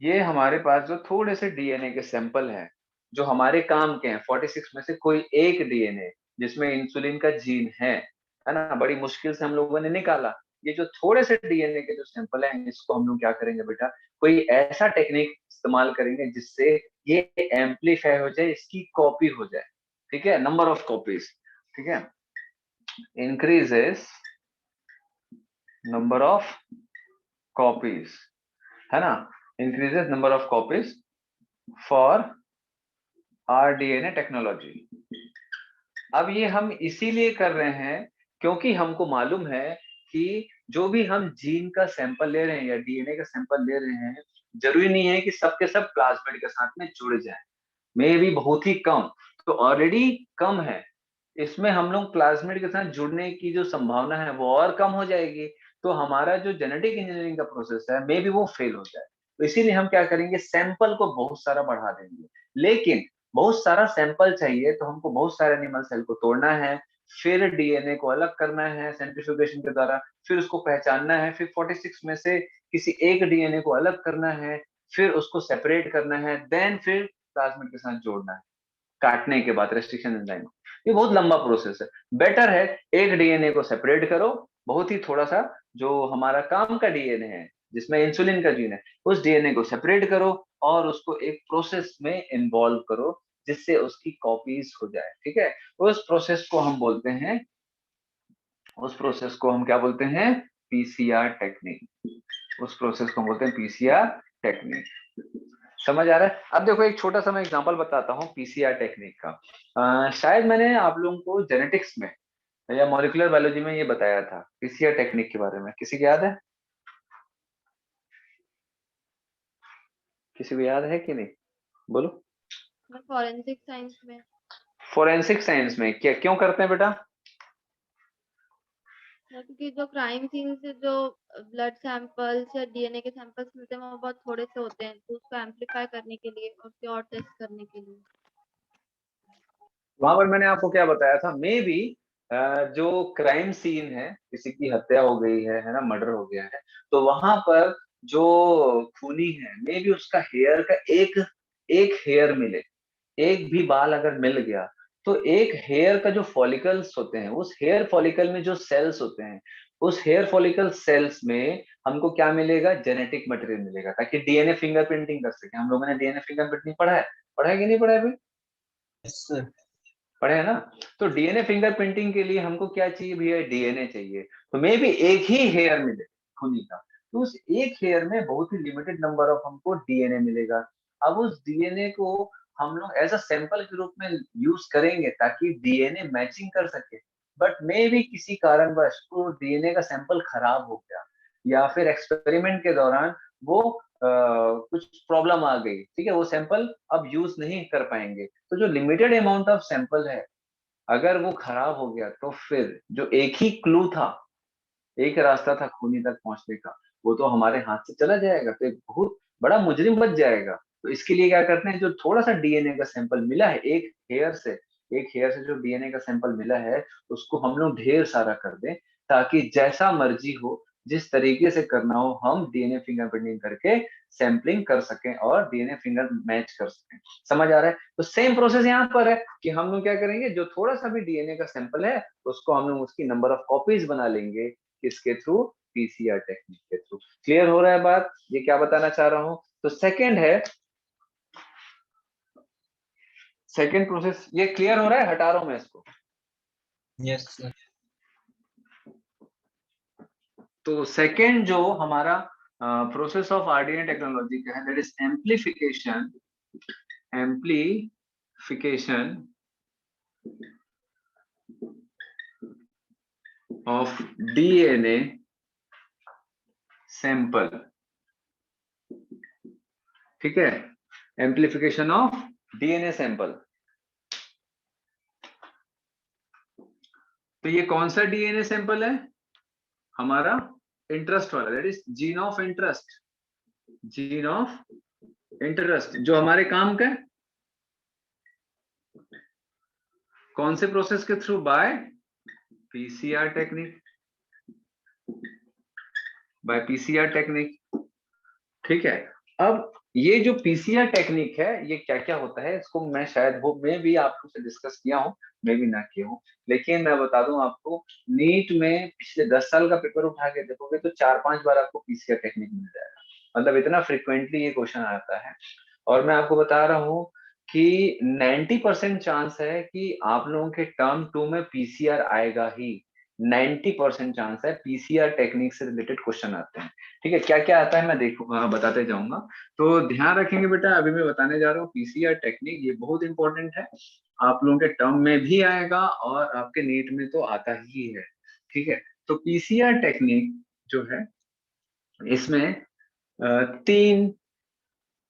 ये हमारे पास जो थोड़े से डीएनए के सैंपल हैं जो हमारे काम के हैं, 46 में से कोई एक डीएनए जिसमें इंसुलिन का जीन है ना, बड़ी मुश्किल से हम लोगों ने निकाला। ये जो थोड़े से डीएनए के जो सैंपल हैं, इसको हम लोग क्या करेंगे बेटा, कोई ऐसा टेक्निक इस्तेमाल करेंगे जिससे ये एम्पलीफाई हो जाए, इसकी कॉपी हो जाए, ठीक है, नंबर ऑफ कॉपीज, ठीक है, इंक्रीजेस नंबर ऑफ कॉपीज, है ना, increases number of copies for r DNA technology. अब ये हम इसीलिए कर रहे हैं क्योंकि हमको मालूम है कि जो भी हम जीन का सैंपल ले रहे हैं या डीएनए का सैंपल ले रहे हैं, जरूरी नहीं है कि सबके सब प्लाज्मिड के साथ में जुड़ जाए, मे भी बहुत ही कम, तो ऑलरेडी कम है, इसमें हम लोग प्लाज्मिड के साथ जुड़ने की जो संभावना है वो और कम हो जाएगी, तो हमारा जो जेनेटिक इंजीनियरिंग का प्रोसेस है मे भी वो फेल हो जाए। तो इसीलिए हम क्या करेंगे, सैंपल को बहुत सारा बढ़ा देंगे। लेकिन बहुत सारा सैंपल चाहिए तो हमको बहुत सारे एनिमल सेल को तोड़ना है, फिर डीएनए को अलग करना है सेंट्रीफ्यूगेशन के द्वारा, फिर उसको पहचानना है, फिर 46 में से किसी एक डीएनए को अलग करना है, फिर उसको सेपरेट करना है, देन फिर प्लाज्मिड के साथ जोड़ना है, काटने के बाद रेस्ट्रिक्शन एंजाइम। ये बहुत लंबा प्रोसेस है। बेटर है एक डीएनए को सेपरेट करो, बहुत ही थोड़ा सा, जो हमारा काम का डीएनए है जिसमें इंसुलिन का जीन है, उस डीएनए को सेपरेट करो और उसको एक प्रोसेस में इन्वॉल्व करो जिससे उसकी कॉपीज हो जाए, ठीक है। उस प्रोसेस को हम बोलते हैं, उस प्रोसेस को हम क्या बोलते हैं, पीसीआर टेक्निक। उस प्रोसेस को हम बोलते हैं पीसीआर टेक्निक। समझ आ रहा है। अब देखो एक छोटा सा मैं एग्जांपल बताता हूँ पीसीआर टेक्निक का। शायद मैंने आप लोगों को जेनेटिक्स में या मॉलिक्यूलर बायोलॉजी में ये बताया था पीसीआर टेक्निक के बारे में, किसी को याद है, किसी को याद है कि नहीं, बोलो। फॉरेंसिक साइंस में। फोरेंसिक साइंस में क्या क्यों करते हैं बेटा, क्योंकि जो क्राइम सीन से जो ब्लड सैंपल्स या डीएनए के सैंपल्स मिलते हैं वो बहुत थोड़े से होते हैं, तो उसको एम्पलीफाई करने के लिए और उसके और टेस्ट करने के लिए। वहां पर मैंने आपको क्या बताया था, मे बी जो क्राइम सीन है, किसी की हत्या हो गई है ना, मर्डर हो गया है, तो वहां पर जो खूनी है, मे बी उसका हेयर का एक एक हेयर मिले, एक भी बाल अगर मिल गया, तो एक हेयर का जो फॉलिकल्स होते हैं, उस हेयर फॉलिकल में जो सेल्स होते हैं, उस हेयर फॉलिकल सेल्स में हमको क्या मिलेगा, जेनेटिक मटेरियल मिलेगा, ताकि डीएनए फिंगरप्रिंटिंग कर सके। हम लोगों ने डीएनए फिंगरप्रिंटिंग पढ़ा है कि नहीं पढ़ा है अभी? yes sir, पढ़े है ना? तो डीएनए फिंगरप्रिंटिंग के लिए हमको क्या चाहिए भैया, डीएनए चाहिए। तो मे बी एक ही हेयर मिले खूनी का, तो उस एक हेयर में बहुत ही लिमिटेड नंबर ऑफ हमको डीएनए मिलेगा। अब उस डीएनए को हम लोग एज अ सैंपल के रूप में यूज करेंगे ताकि डीएनए मैचिंग कर सके। बट मे बी किसी कारणवश वो डीएनए का सैंपल खराब हो गया, या फिर एक्सपेरिमेंट के दौरान वो कुछ प्रॉब्लम आ गई, ठीक है, वो सैंपल अब यूज नहीं कर पाएंगे। तो जो लिमिटेड अमाउंट ऑफ सैंपल है, अगर वो खराब हो गया, तो फिर जो एक ही क्लू था, एक रास्ता था खूनी तक पहुंचने का, वो तो हमारे हाथ से चला जाएगा, तो एक बहुत बड़ा मुजरिम बच जाएगा। तो इसके लिए क्या करते हैं, जो थोड़ा सा डीएनए का सैंपल मिला है एक हेयर से जो डीएनए का सैंपल मिला है, उसको हम लोग ढेर सारा कर दें, ताकि जैसा मर्जी हो, जिस तरीके से करना हो, हम डीएनए फिंगरप्रिंटिंग करके सैंपलिंग कर सकें और डीएनए फिंगर मैच कर सकें। समझ आ रहा है? तो सेम प्रोसेस यहाँ पर है कि हम लोग क्या करेंगे, जो थोड़ा सा भी डीएनए का सैंपल है, उसको हम लोग उसकी नंबर ऑफ कॉपीज बना लेंगे, किसके थ्रू, पीसीआर टेक्निक के थ्रू। क्लियर हो रहा है बात, ये क्या बताना चाह रहा हूं? तो सेकंड प्रोसेस, ये क्लियर हो रहा है, हटा रहा हूं मैं इसको। yes sir, तो सेकंड जो हमारा प्रोसेस ऑफ आरडीएनए टेक्नोलॉजी का है, that is amplification of DNA sample. ठीक है, एम्प्लीफिकेशन ऑफ डीएनए सैंपल। तो ये कौन सा डीएनए सैंपल है? हमारा इंटरेस्ट वाला, that is gene of interest. Gene of interest जो हमारे काम का है, कौन से प्रोसेस के through? By PCR technique, by PCR technique. ठीक है, अब ये जो पीसीआर टेक्निक है, ये क्या क्या होता है, इसको मैं शायद वो मैं भी आप लोग से डिस्कस किया हूं, मैं भी ना किया हूं, लेकिन मैं बता दूं आपको, नीट में पिछले 10 साल का पेपर उठा के देखोगे तो 4-5 बार आपको पीसीआर टेक्निक मिल जाएगा। मतलब इतना फ्रिक्वेंटली ये क्वेश्चन आता है। और मैं आपको बता रहा हूँ कि 90% चांस है कि आप लोगों के टर्म 2 में पीसीआर आएगा ही। 90% चांस है पीसीआर टेक्निक से रिलेटेड क्वेश्चन आते हैं। ठीक है, क्या क्या आता है मैं बताते जाऊंगा। तो ध्यान रखेंगे बेटा, अभी मैं बताने जा रहा हूँ पीसीआर टेक्निक, ये बहुत इंपॉर्टेंट है। आप लोगों के टर्म में भी आएगा और आपके नीट में तो आता ही है। ठीक है, तो पीसीआर टेक्निक जो है, इसमें 3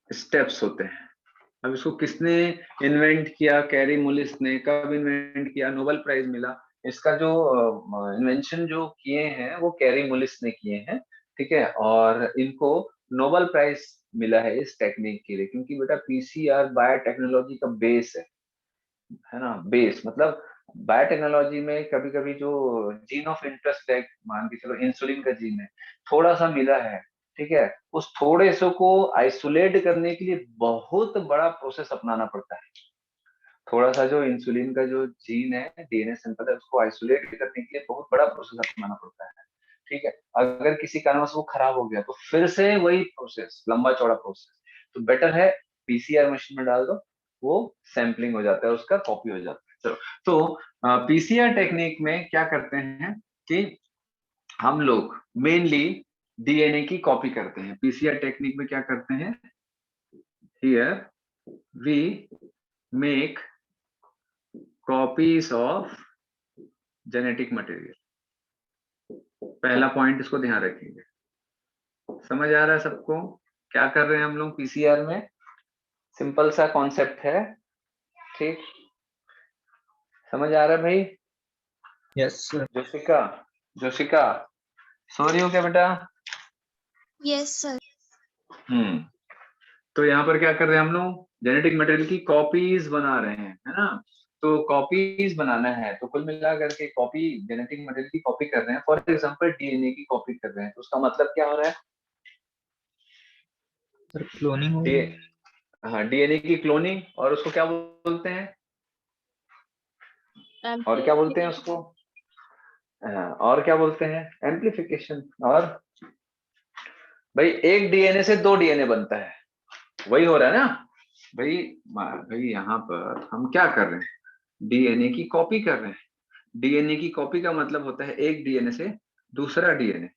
स्टेप्स होते हैं। अब इसको किसने इन्वेंट किया? कैरी मुलिस ने। कब इन्वेंट किया? नोबेल प्राइज मिला। इसका जो इन्वेंशन जो किए हैं वो कैरी मुलिस ने किए हैं। ठीक है, और इनको नोबेल प्राइज मिला है इस टेक्निक के लिए, क्योंकि बेटा पीसीआर बायोटेक्नोलॉजी का बेस है ना। बेस मतलब बायोटेक्नोलॉजी में कभी कभी जो जीन ऑफ इंटरेस्ट है, मान के चलो इंसुलिन का जीन है, थोड़ा सा मिला है, ठीक है, उस थोड़े से को आइसोलेट करने के लिए बहुत बड़ा प्रोसेस अपनाना पड़ता है। थोड़ा सा जो इंसुलिन का जो जीन है, डीएनए सैंपल है, उसको आइसोलेट करने के लिए बहुत बड़ा प्रोसेस अपनाना पड़ता है। ठीक है, अगर किसी कारणवश वो खराब हो गया तो फिर से वही प्रोसेस, लंबा चौड़ा प्रोसेस। तो बेटर है पीसीआर मशीन में डाल दो, वो सैंपलिंग हो जाता है, उसका कॉपी हो जाता है। चलो, तो पीसीआर टेक्निक में क्या करते हैं कि हम लोग मेनली डीएनए की कॉपी करते हैं। पीसीआर टेक्निक में क्या करते हैं, here we make copies of genetic material. पहला पॉइंट इसको ध्यान रखेंगे। समझ आ रहा है सबको क्या कर रहे हैं हम लोग पीसीआर में? सिंपल सा कॉन्सेप्ट है। ठीक, समझ आ रहा है भाई? yes sir, जोशिका, जोशिका, सो रही हो क्या बेटा? Yes, sir. तो यहाँ पर क्या कर रहे हैं हम लोग? जेनेटिक मटेरियल की कॉपीज बना रहे हैं, है ना? तो कॉपीज बनाना है, तो कुल मिलाकर के कॉपी, जेनेटिक मटेरियल की कॉपी कर रहे हैं। फॉर एग्जांपल डीएनए की कॉपी कर रहे हैं, तो उसका मतलब क्या हो रहा है? सर क्लोनिंग हो रही है। हाँ, डीएनए की क्लोनिंग, और उसको क्या बोलते हैं? और क्या बोलते हैं उसको? और क्या बोलते हैं? एम्प्लीफिकेशन। और भाई एक डीएनए से 2 डीएनए बनता है, वही हो रहा है ना भाई? भाई यहाँ पर हम क्या कर रहे हैं? डीएनए की कॉपी कर रहे हैं। डीएनए की कॉपी का मतलब होता है एक डीएनए से दूसरा डीएनए,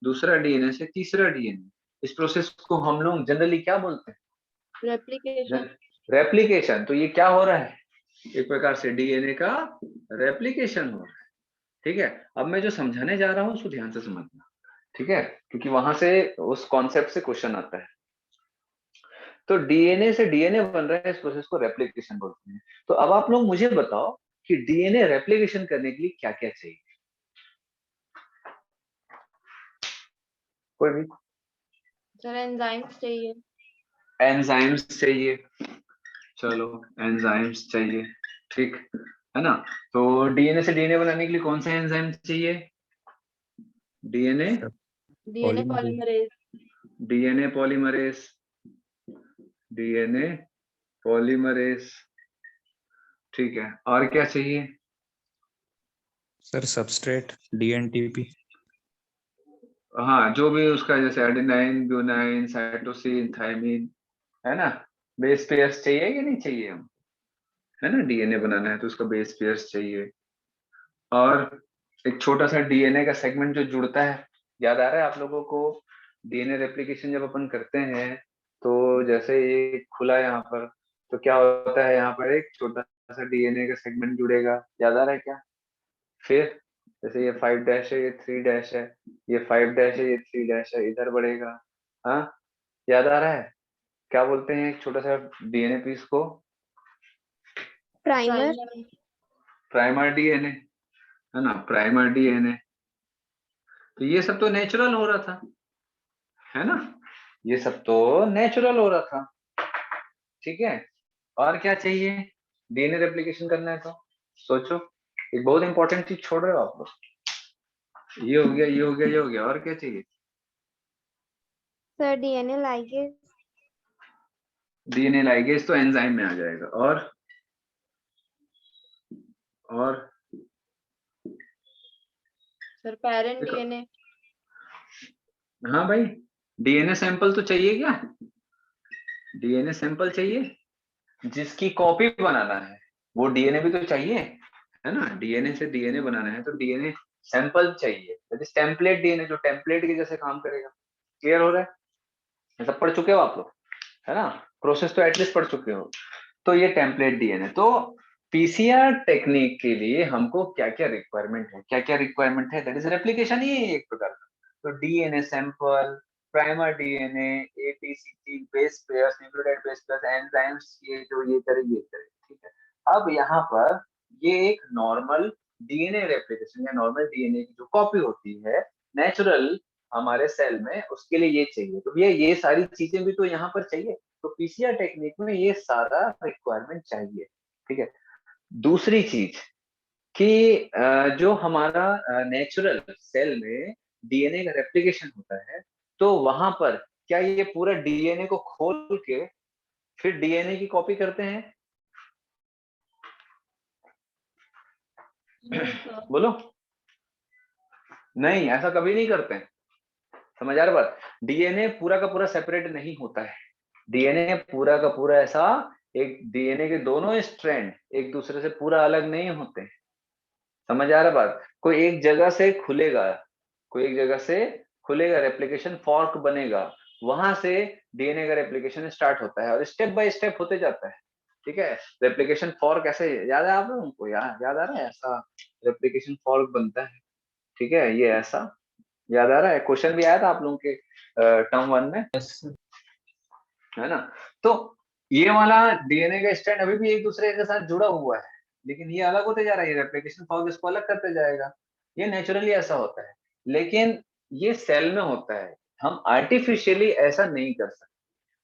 दूसरा डीएनए से तीसरा डीएनए। इस प्रोसेस को हम लोग जनरली क्या बोलते हैं? रेप्लिकेशन। रेप्लिकेशन। तो ये क्या हो रहा है? एक प्रकार से डीएनए का रेप्लिकेशन हो रहा है। ठीक है, अब मैं जो समझाने जा रहा हूँ उसको ध्यान से समझना, ठीक है? क्योंकि वहां से उस कॉन्सेप्ट से क्वेश्चन आता है। तो डीएनए से डीएनए बन रहा है, इस प्रोसेस को रेप्लिकेशन बोलते हैं। तो अब आप लोग मुझे बताओ कि डीएनए रेप्लिकेशन करने के लिए क्या क्या चाहिए? कोई भी? सर एंजाइम्स चाहिए। एंजाइम्स चाहिए, चलो एंजाइम्स चाहिए, ठीक है ना? तो डीएनए से डीएनए बनाने के लिए कौन सा एंजाइम चाहिए? DNA DNA polymerase. DNA polymerase, DNA polymerase, ठीक है। और क्या चाहिए? Sir substrate dNTP. हाँ, जो भी उसका, जैसे एडेनाइन, ग्यूनाइन, साइटोसिन, थायमिन, है ना? बेस पेयर्स चाहिए कि नहीं चाहिए? हम, है ना, डीएनए बनाना है तो उसका बेस पेयर्स चाहिए। और एक छोटा सा डीएनए का सेगमेंट जो जुड़ता है, याद आ रहा है आप लोगों को? डीएनए रेप्लिकेशन जब अपन करते हैं तो जैसे ये खुला यहाँ पर, तो क्या होता है? यहाँ पर एक छोटा सा डीएनए का सेगमेंट जुड़ेगा, याद आ रहा है क्या? फिर जैसे ये 5 डैश है, ये 3 डैश है, ये 5 डैश है, ये 3 डैश है, इधर बढ़ेगा। हाँ, याद आ रहा है? क्या बोलते हैं एक छोटा सा डीएनए पीस को? Primer. प्राइमर डीएनए, है ना? Primer DNA. तो ये सब तो नेचुरल हो रहा था, है ना? ये सब तो नेचुरल हो रहा था, ठीक है। और क्या चाहिए डीएनए रेप्लिकेशन करना है तो? सोचो, एक बहुत इंपॉर्टेंट चीज छोड़ रहे हो आप लोग। ये हो गया, ये हो गया, ये हो गया, और क्या चाहिए? Sir, DNA ligase. DNA ligase तो एंजाइम में आ जाएगा। और सर पेरेंट डीएनए। हाँ भाई, डीएनए सैंपल तो चाहिए क्या? डीएनए सैंपल चाहिए, जिसकी कॉपी बनाना है वो डीएनए भी तो चाहिए, है ना? डीएनए से डीएनए बनाना है तो डीएनए सैंपल चाहिए, दैट इज टेम्पलेट डीएनए, जो टेम्पलेट के जैसे काम करेगा। क्लियर हो रहा है? मतलब पढ़ चुके हो आप लोग, है ना? प्रोसेस तो एटलीस्ट पढ़ चुके हो। तो ये टेम्पलेट डीएनए। तो पीसीआर टेक्निक के लिए हमको क्या क्या रिक्वायरमेंट है? क्या क्या रिक्वायरमेंट है? दैट इज रेप्लिकेशन ही है एक प्रकार का। तो DNA sample, primer DNA, ATCT, base pairs, nucleotide base pairs, enzymes, ये करे, ठीक है। अब यहाँ पर ये एक नॉर्मल डीएनए रेप्लिकेशन या नॉर्मल डीएनए की जो कॉपी होती है नेचुरल हमारे सेल में, उसके लिए ये चाहिए। तो भैया ये सारी चीजें भी तो यहाँ पर चाहिए। तो पीसीआर टेक्निक में ये सारा रिक्वायरमेंट चाहिए, ठीक है। दूसरी चीज कि जो हमारा नेचुरल सेल में डीएनए का रेप्लिकेशन होता है, तो वहां पर क्या ये पूरा डीएनए को खोल के फिर डीएनए की कॉपी करते हैं? बोलो। नहीं, ऐसा कभी नहीं करते हैं। समझ आ रहा बात? डीएनए पूरा का पूरा सेपरेट नहीं होता है। डीएनए पूरा का पूरा ऐसा, एक डीएनए के दोनों स्ट्रैंड एक दूसरे से पूरा अलग नहीं होते। समझ आ रहा बात? कोई एक जगह से खुलेगा, कोई एक जगह से खुलेगा, रेप्लिकेशन फॉर्क बनेगा, वहां से डीएनए का रेप्लिकेशन स्टार्ट होता है और स्टेप बाय स्टेप होते जाता है, ठीक है। रेप्लिकेशन फॉर्क ऐसे, याद है आप लोगों को? याद आ रहा है? ऐसा रेप्लिकेशन फॉर्क बनता है, ठीक है। ये ऐसा याद आ रहा है? क्वेश्चन भी आया था आप लोगों के टर्म 1 में, यस सर। है ना? तो ये वाला डीएनए का स्ट्रैंड अभी भी एक दूसरे के साथ जुड़ा हुआ है, लेकिन ये अलग होते जा रहा है। रेप्लिकेशन फॉर्क इसको अलग करते जाएगा। ये नेचुरली ऐसा होता है, लेकिन ये सेल में होता है, हम आर्टिफिशियली ऐसा नहीं कर सकते।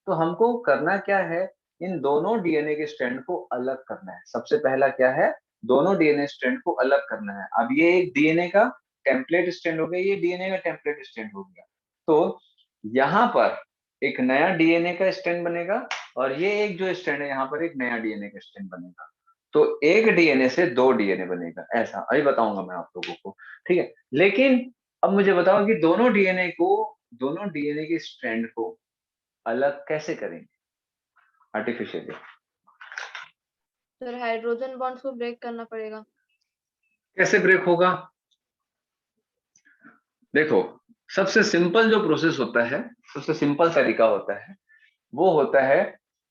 तो हमको करना क्या है, इन दोनों डीएनए के स्ट्रैंड को अलग करना है। सबसे पहला क्या है, दोनों डीएनए स्ट्रैंड को अलग करना है। अब ये एक डीएनए का टेम्पलेट स्ट्रैंड हो गया, ये डीएनए का टेम्पलेट स्ट्रैंड हो गया। तो यहाँ पर एक नया डीएनए का स्ट्रैंड बनेगा और ये एक जो स्ट्रैंड है यहाँ पर एक नया डीएनए का स्ट्रैंड बनेगा। तो एक डीएनए से दो डीएनए बनेगा, ऐसा अभी बताऊंगा मैं आप लोगों को, ठीक है। लेकिन अब मुझे बताओ कि दोनों डीएनए के स्ट्रैंड को अलग कैसे करेंगे आर्टिफिशियली? सर हाइड्रोजन बॉन्ड्स को ब्रेक करना पड़ेगा। कैसे ब्रेक होगा? देखो, सबसे सिंपल जो प्रोसेस होता है, सबसे सिंपल तरीका होता है, वो होता है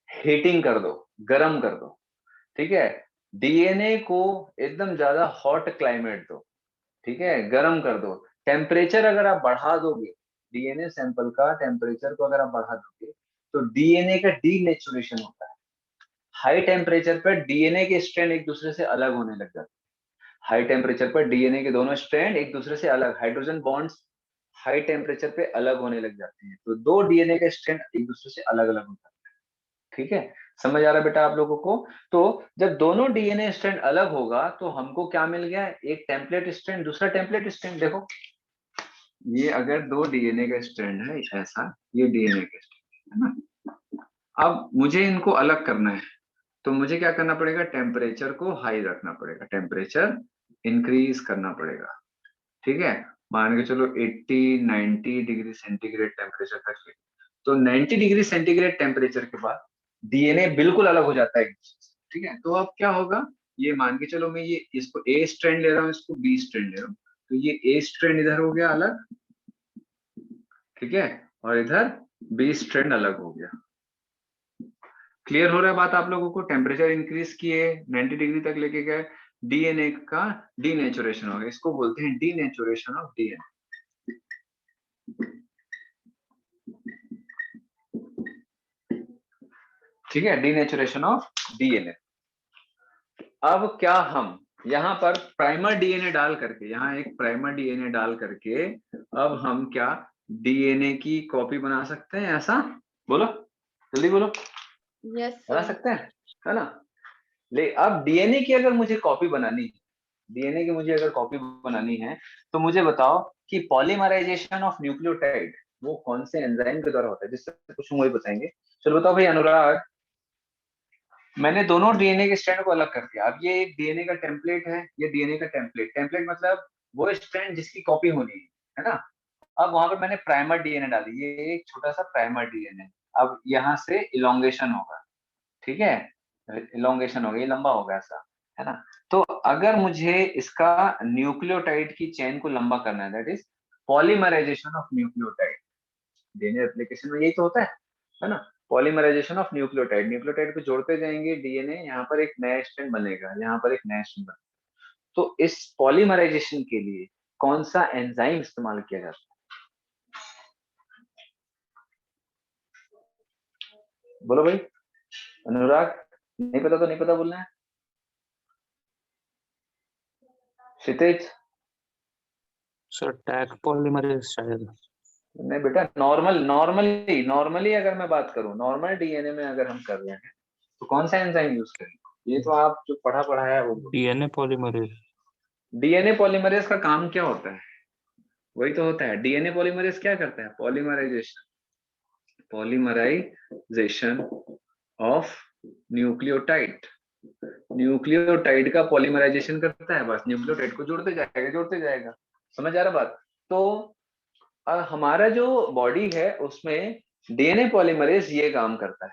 हीटिंग कर दो, गरम कर दो, ठीक है। डीएनए को एकदम ज्यादा हॉट क्लाइमेट दो, ठीक है, गरम कर दो। टेम्परेचर अगर आप बढ़ा दोगे, डीएनए सैंपल का टेम्परेचर को अगर आप बढ़ा दोगे, तो डीएनए का डीनेचुरेशन होता है। हाई टेम्परेचर पर डीएनए के स्ट्रैंड एक दूसरे से अलग होने लग जाते हैं। हाई टेम्परेचर पर डीएनए के दोनों स्ट्रैंड एक दूसरे से अलग, हाइड्रोजन बॉन्ड्स हाई टेम्परेचर पे अलग होने लग जाते हैं। तो दो डीएनए के स्ट्रैंड एक दूसरे से अलग अलग हो जाते हैं, ठीक है। समझ आ रहा है बेटा आप लोगों को? तो जब दोनों डीएनए स्ट्रैंड अलग होगा तो हमको क्या मिल गया, एक टेम्पलेट स्ट्रैंड, दूसरा टेम्पलेट स्ट्रैंड। देखो, ये अगर दो डीएनए का स्ट्रैंड है ऐसा, ये डीएनए का स्ट्रैंड है ना। अब मुझे इनको अलग करना है, तो मुझे क्या करना पड़ेगा, टेम्परेचर को हाई रखना पड़ेगा, टेम्परेचर इंक्रीज करना पड़ेगा, ठीक है। मान के चलो 80 90 डिग्री सेंटीग्रेड टेम्परेचर तक ले। तो 90 डिग्री सेंटीग्रेड टेम्परेचर के बाद डीएनए बिल्कुल अलग हो जाता है एक दूसरे से, ठीक है। तो अब क्या होगा, ये मान के चलो मैं ये इसको ए स्ट्रैंड ले रहा हूँ, इसको बी स्ट्रैंड ले रहा हूँ, तो ये ए स्ट्रैंड इधर हो गया अलग, ठीक है, और इधर बी स्ट्रैंड अलग हो गया। क्लियर हो रहा है बात आप लोगों को? टेम्परेचर इंक्रीज किए, 90 डिग्री तक लेके गए, डीएनए का डीनेचुरेशन हो गया, इसको बोलते हैं डीनेचुरेशन ऑफ डीएनए। ठीक है, डीनेचुरेशन ऑफ डीएनए। अब क्या हम यहाँ पर प्राइमर डीएनए डाल करके, यहाँ एक प्राइमर डीएनए डाल करके अब हम क्या डीएनए की कॉपी बना सकते हैं? ऐसा बोलो, जल्दी बोलो। यस बना सर। सकते हैं, है ना। ले अब डीएनए की अगर मुझे कॉपी बनानी है, डीएनए की मुझे अगर कॉपी बनानी है, तो मुझे बताओ कि पॉलीमराइजेशन ऑफ न्यूक्लियोटाइड वो कौन से एंजाइम के द्वारा होता है? जिससे पूछूंगा वही बताएंगे। चलो बताओ भाई अनुराग, मैंने दोनों डीएनए के स्ट्रैंड को अलग कर दिया। अब ये एक डीएनए का टेम्पलेट है, ये डीएनए का टेम्पलेट, टेम्पलेट मतलब वो स्ट्रैंड जिसकी कॉपी होनी है ना। अब वहां पर मैंने प्राइमर डीएनए डाली, ये एक छोटा सा प्राइमर डीएनए। अब यहाँ से इलोंगेशन होगा, ठीक है, इलोंगेशन हो गया, ये लंबा होगा ऐसा, है ना। तो अगर मुझे इसका न्यूक्लियोटाइड की चेन को लंबा करना है, that is polymerisation of nucleotide. DNA application में यही तो होता है ना। पॉलीमराइजेशन ऑफ न्यूक्लियोटाइड, न्यूक्लियोटाइड को जोड़ते जाएंगे डीएनए, यहाँ पर एक नया स्ट्रैंड बनेगा, यहाँ पर एक नया स्ट्रैंड बनेगा। तो इस पॉलीमराइजेशन के लिए कौन सा एंजाइम इस्तेमाल किया जाता है? बोलो भाई अनुराग, नहीं पता तो नहीं पता बोलना है। क्षितिज? सर टैग पॉलीमरेज शायद। नहीं बेटा, नॉर्मली अगर मैं बात करूं, नॉर्मल डीएनए में अगर हम कर रहे हैं तो कौन सा एंजाइम यूज करेंगे? ये तो आप जो पढ़ा है वो। DNA polymerase. डीएनए पॉलीमरेज का काम क्या होता है? वही तो होता है, डीएनए पॉलीमरेज क्या करता है? Polymerisation of nucleotide. न्यूक्लियोटाइड का पॉलीमराइजेशन करता है, बस न्यूक्लियोटाइड को जोड़ते जाएगा। समझ आ रहा बात? तो हमारा जो बॉडी है उसमें डीएनए पॉलीमरेज ये काम करता है,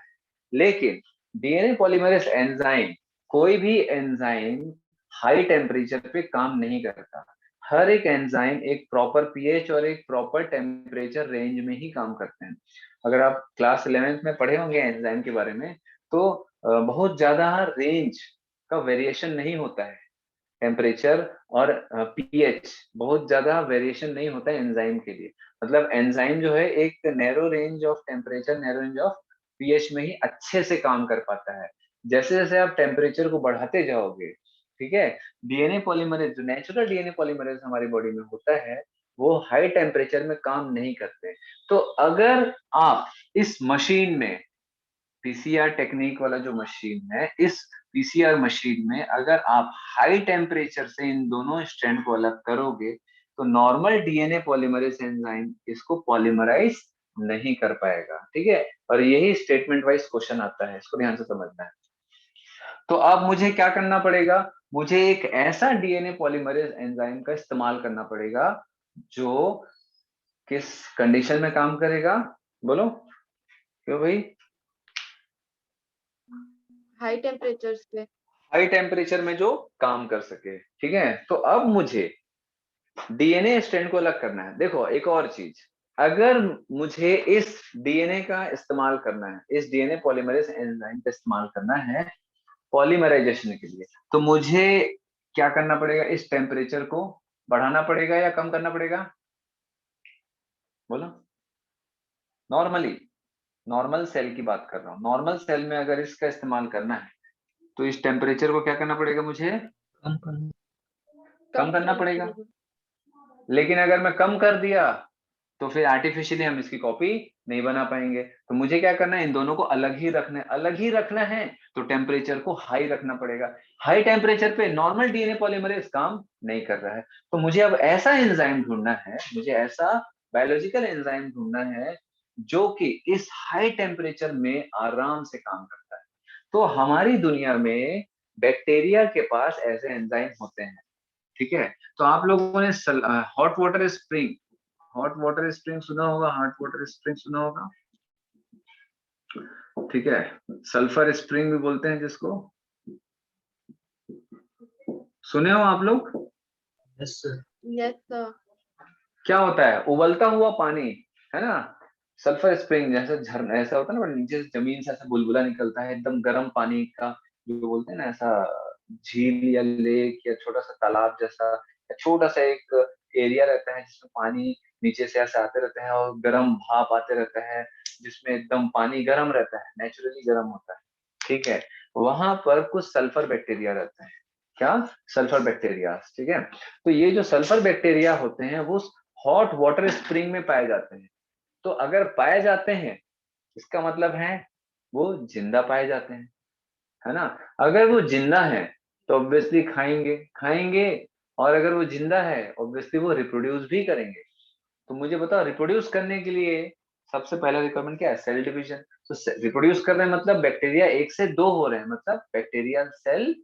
लेकिन डीएनए पॉलीमरेज एंजाइम, कोई भी एंजाइम हाई टेम्परेचर पे काम नहीं करता। हर एक एंजाइम एक प्रॉपर पीएच और एक प्रॉपर टेम्परेचर रेंज में ही काम करते हैं। अगर आप क्लास 11th में पढ़े होंगे एंजाइम के बारे में, तो बहुत ज्यादा रेंज का वेरिएशन नहीं होता है। टेम्परेचर और पीएच बहुत ज्यादा वेरिएशन नहीं होता है एंजाइम के लिए। मतलब एंजाइम जो है एक narrow range of temperature, narrow range of pH में ही अच्छे से काम कर पाता है। जैसे जैसे आप टेम्परेचर को बढ़ाते जाओगे, ठीक है। डीएनए पॉलीमरेज, जो नेचुरल डीएनए पॉलीमरेज हमारी बॉडी में होता है, वो हाई टेम्परेचर में काम नहीं करते। तो अगर आप इस मशीन में, पीसीआर टेक्निक वाला जो मशीन है, इस पीसीआर मशीन में अगर आप हाई टेम्परेचर से इन दोनों स्ट्रैंड को अलग करोगे, तो नॉर्मल डीएनए पॉलीमरेज एंजाइम इसको पॉलीमराइज नहीं कर पाएगा। ठीक है, और यही स्टेटमेंट वाइज क्वेश्चन आता है, इसको ध्यान से समझना है। तो अब मुझे क्या करना पड़ेगा, मुझे एक ऐसा डीएनए पॉलीमरेज एंजाइम का इस्तेमाल करना पड़ेगा जो किस कंडीशन में काम करेगा, बोलो क्यों भाई? हाई टेम्परेचर्स पे। हाई टेम्परेचर में जो काम कर सके। ठीक है, तो अब मुझे डीएनए स्ट्रैंड को अलग करना है। देखो एक और चीज, अगर मुझे इस डीएनए का इस्तेमाल करना है, इस डीएनए पॉलीमरेज एंजाइम का इस्तेमाल करना है पॉलीमराइजेशन के लिए, तो मुझे क्या करना पड़ेगा, इस टेम्परेचर को बढ़ाना पड़ेगा या कम करना पड़ेगा, बोलो? नॉर्मली, नॉर्मल सेल की बात कर रहा हूँ, नॉर्मल सेल में अगर इसका इस्तेमाल करना है तो इस टेम्परेचर को क्या करना पड़ेगा, मुझे कम करना पड़ेगा। लेकिन अगर मैं कम कर दिया तो फिर आर्टिफिशियली हम इसकी कॉपी नहीं बना पाएंगे। तो मुझे क्या करना है, इन दोनों को अलग ही रखना है, तो टेम्परेचर को हाई रखना पड़ेगा। हाई टेम्परेचर पे नॉर्मल डीएनए पॉलीमरेज काम नहीं कर रहा है, तो मुझे अब ऐसा एंजाइम ढूंढना है, मुझे ऐसा बायोलॉजिकल एंजाइम ढूंढना है जो कि इस हाई टेम्परेचर में आराम से काम करता है। तो हमारी दुनिया में बैक्टीरिया के पास ऐसे एंजाइम होते हैं। ठीक है, तो आप लोगों ने hot water spring, hot water spring सुना होगा, हॉट वाटर स्प्रिंग सुना होगा। ठीक है, सल्फर स्प्रिंग भी बोलते हैं जिसको, सुने हो आप लोग? Yes sir. Yes sir. क्या होता है, उबलता हुआ पानी है ना, सल्फर स्प्रिंग जैसा झरना ऐसा होता है ना, नीचे से जमीन से ऐसा बुलबुला निकलता है, एकदम गर्म पानी का, जो बोलते हैं ना ऐसा झील या लेक या छोटा सा तालाब जैसा, या छोटा सा एक एरिया रहता है जिसमें पानी नीचे से ऐसे आते रहते हैं और गर्म भाप आते रहता है, जिसमें एकदम पानी गर्म रहता है, नेचुरली गर्म होता है। ठीक है, वहां पर कुछ सल्फर बैक्टीरिया रहते हैं। क्या? Sulphur bacteria. ठीक है, तो ये जो सल्फर बैक्टीरिया होते हैं वो हॉट वाटर स्प्रिंग में पाए जाते हैं। तो अगर पाए जाते हैं, इसका मतलब है वो जिंदा पाए जाते हैं, है ना। अगर वो जिंदा है तो ऑब्वियसली खाएंगे खाएंगे, और अगर वो जिंदा है ऑब्वियसली वो रिप्रोड्यूस भी करेंगे। तो मुझे बताओ, रिप्रोड्यूस करने के लिए सबसे पहला रिक्वायरमेंट क्या है, सेल डिवीजन। तो रिप्रोड्यूस कर रहे हैं मतलब बैक्टीरिया एक से दो हो रहे हैं, मतलब बैक्टीरियल सेल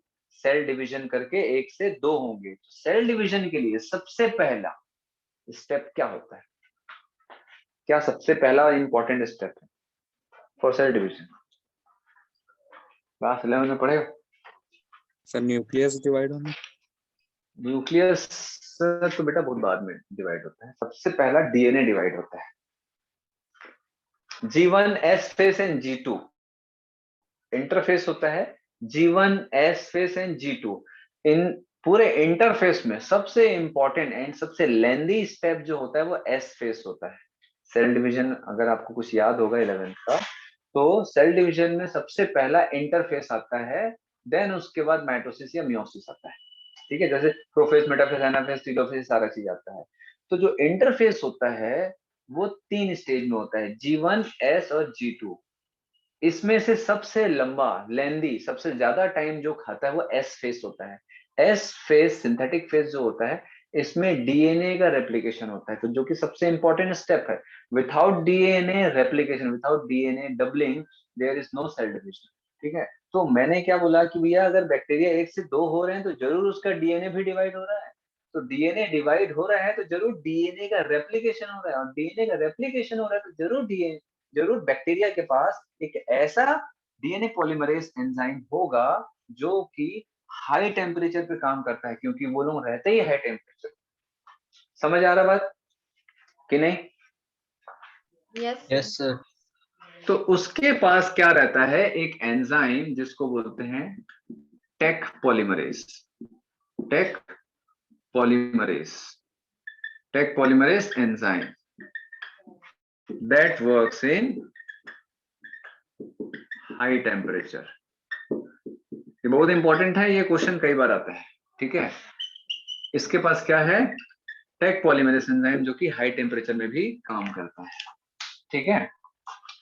सेल डिवीजन करके एक से दो होंगे। तो सेल डिवीजन के लिए सबसे पहला स्टेप क्या होता है, क्या सबसे पहला इंपॉर्टेंट स्टेप है फॉर सेल डिवीजन? क्लास 11 में पढ़े हो? सर न्यूक्लियस डिवाइड होना। न्यूक्लियस तो बेटा बहुत बाद में डिवाइड होता है, सबसे पहला डीएनए डिवाइड होता है। G1 S face and G2 interface होता है, G1 S face and G2। इन पूरे इंटरफेस में सबसे इंपॉर्टेंट एंड सबसे लेंदी स्टेप जो होता है वो S फेस होता है। सेल डिवीजन अगर आपको कुछ याद होगा 11th का, तो सेल डिवीजन में सबसे पहला इंटरफेस आता है, देन उसके बाद माइटोसिस या मियोसिस आता है। ठीक है, जैसे प्रोफेज, मेटाफेज, एनाफेज, टेलोफेज सारा चीज आता है। तो जो इंटरफेस होता है वो 3 स्टेज में होता है, G1 S और G2। इसमें से सबसे लंबा लेंदी सबसे ज्यादा टाइम जो खाता है वो एस फेस होता है। एस फेस सिंथेटिक फेस जो होता है, इसमें डीएनए का रेप्लिकेशन होता है, तो जो कि सबसे इंपॉर्टेंट स्टेप है। Without DNA replication, without DNA doubling, there is no cell division. ठीक है, तो मैंने क्या बोला कि भैया अगर बैक्टीरिया एक से दो हो रहे हैं तो जरूर उसका डीएनए भी डिवाइड हो रहा है। तो डीएनए डिवाइड हो रहा है तो जरूर डीएनए का रेप्लिकेशन हो रहा है, और डीएनए का रेप्लिकेशन हो रहा है तो जरूर बैक्टीरिया के पास एक ऐसा डीएनए पॉलीमरेज एंजाइम होगा जो कि हाई टेम्परेचर पे काम करता है, क्योंकि वो लोग रहते ही हाई टेम्परेचर। समझ आ रहा बात कि नहीं? Yes sir. तो उसके पास क्या रहता है, एक एंजाइम जिसको बोलते हैं Taq polymerase. Taq polymerase, Taq polymerase enzyme that works in high temperature। ये बहुत इंपॉर्टेंट है, ये क्वेश्चन कई बार आता है। ठीक है, इसके पास क्या है, टेक पॉलीमरेज एंजाइम, जो कि हाई टेम्परेचर में भी काम करता है। ठीक है,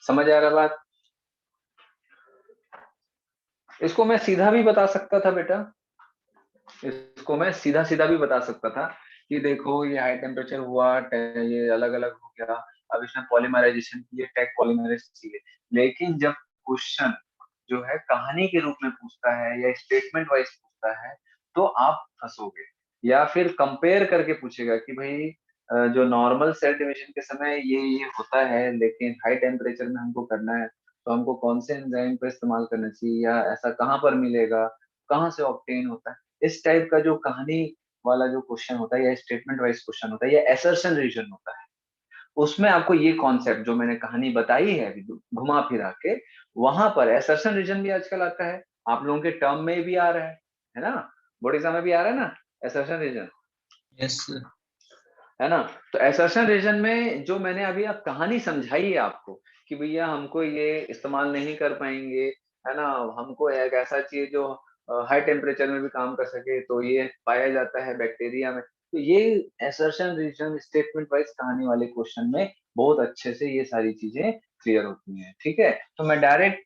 समझ आ रहा बात? इसको मैं सीधा भी बता सकता था बेटा, इसको मैं सीधा सीधा भी बता सकता था कि देखो ये हाई टेम्परेचर हुआ, ये अलग अलग हो गया, अब इसमें पॉलीमराइजेशन की, टेक पॉलीमरेज चाहिए। लेकिन जब क्वेश्चन जो है कहानी के रूप में पूछता है या स्टेटमेंट वाइज पूछता है, तो आप फंसोगे। या फिर कंपेयर करके पूछेगा कि भाई जो नॉर्मल सेल डिवीजन के समय ये होता है, लेकिन हाई टेम्परेचर में हमको करना है, तो हमको कौन से एंजाइम का इस्तेमाल करना चाहिए, या ऐसा कहाँ पर मिलेगा, कहाँ से ऑब्टेन होता है। इस टाइप का जो कहानी वाला जो क्वेश्चन होता है, या स्टेटमेंट वाइज क्वेश्चन होता है, या असर्शन रीजन होता है, उसमें आपको ये कॉन्सेप्ट जो मैंने कहानी बताई है घुमा फिरा के, वहां पर असर्शन रीजन भी आजकल आता है, आप लोगों के टर्म में भी आ रहा है ना, बोर्ड एग्जाम में भी आ रहा है ना असर्शन रीजन, Yes, sir. है ना। तो असर्शन रीजन में जो मैंने अभी आप कहानी समझाई है आपको कि भैया हमको ये इस्तेमाल नहीं कर पाएंगे, है ना, हमको एक ऐसा चाहिए जो हाई टेम्परेचर में भी काम कर सके, तो ये पाया जाता है बैक्टीरिया में। तो ये असर्शन रीजन स्टेटमेंट वाइज कहानी वाले क्वेश्चन में बहुत अच्छे से ये सारी चीजें क्लियर होती हैं। ठीक है, तो मैं डायरेक्ट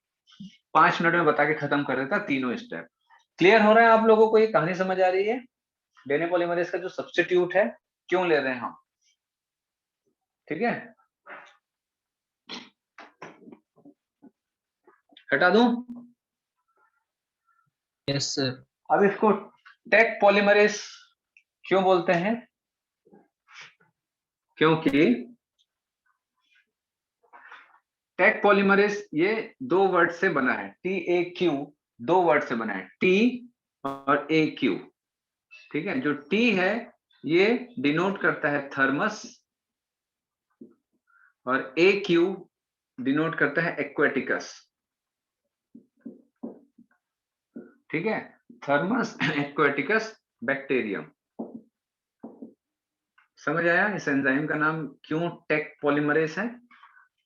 5 मिनट में बता के खत्म कर देता तीनों स्टेप। क्लियर हो रहा है आप लोगों को? ये कहानी समझ आ रही है? डीएनए पॉलीमरेज का जो सब्स्टिट्यूट है क्यों ले रहे हैं हम? ठीक है, हटा दूं? Yes, sir. अब इसको टेक पॉलीमरेज क्यों बोलते हैं? क्योंकि टेक पॉलीमरेज ये 2 वर्ड से बना है, TAQ 2 वर्ड से बना है, T और AQ। ठीक है, जो T है ये डिनोट करता है थर्मस, और AQ डिनोट करता है एक्वेटिकस। ठीक है, थर्मस एक्वेटिकस बैक्टीरियम। समझ आया इस एंजाइम का नाम क्यों टेक पॉलीमरेज है?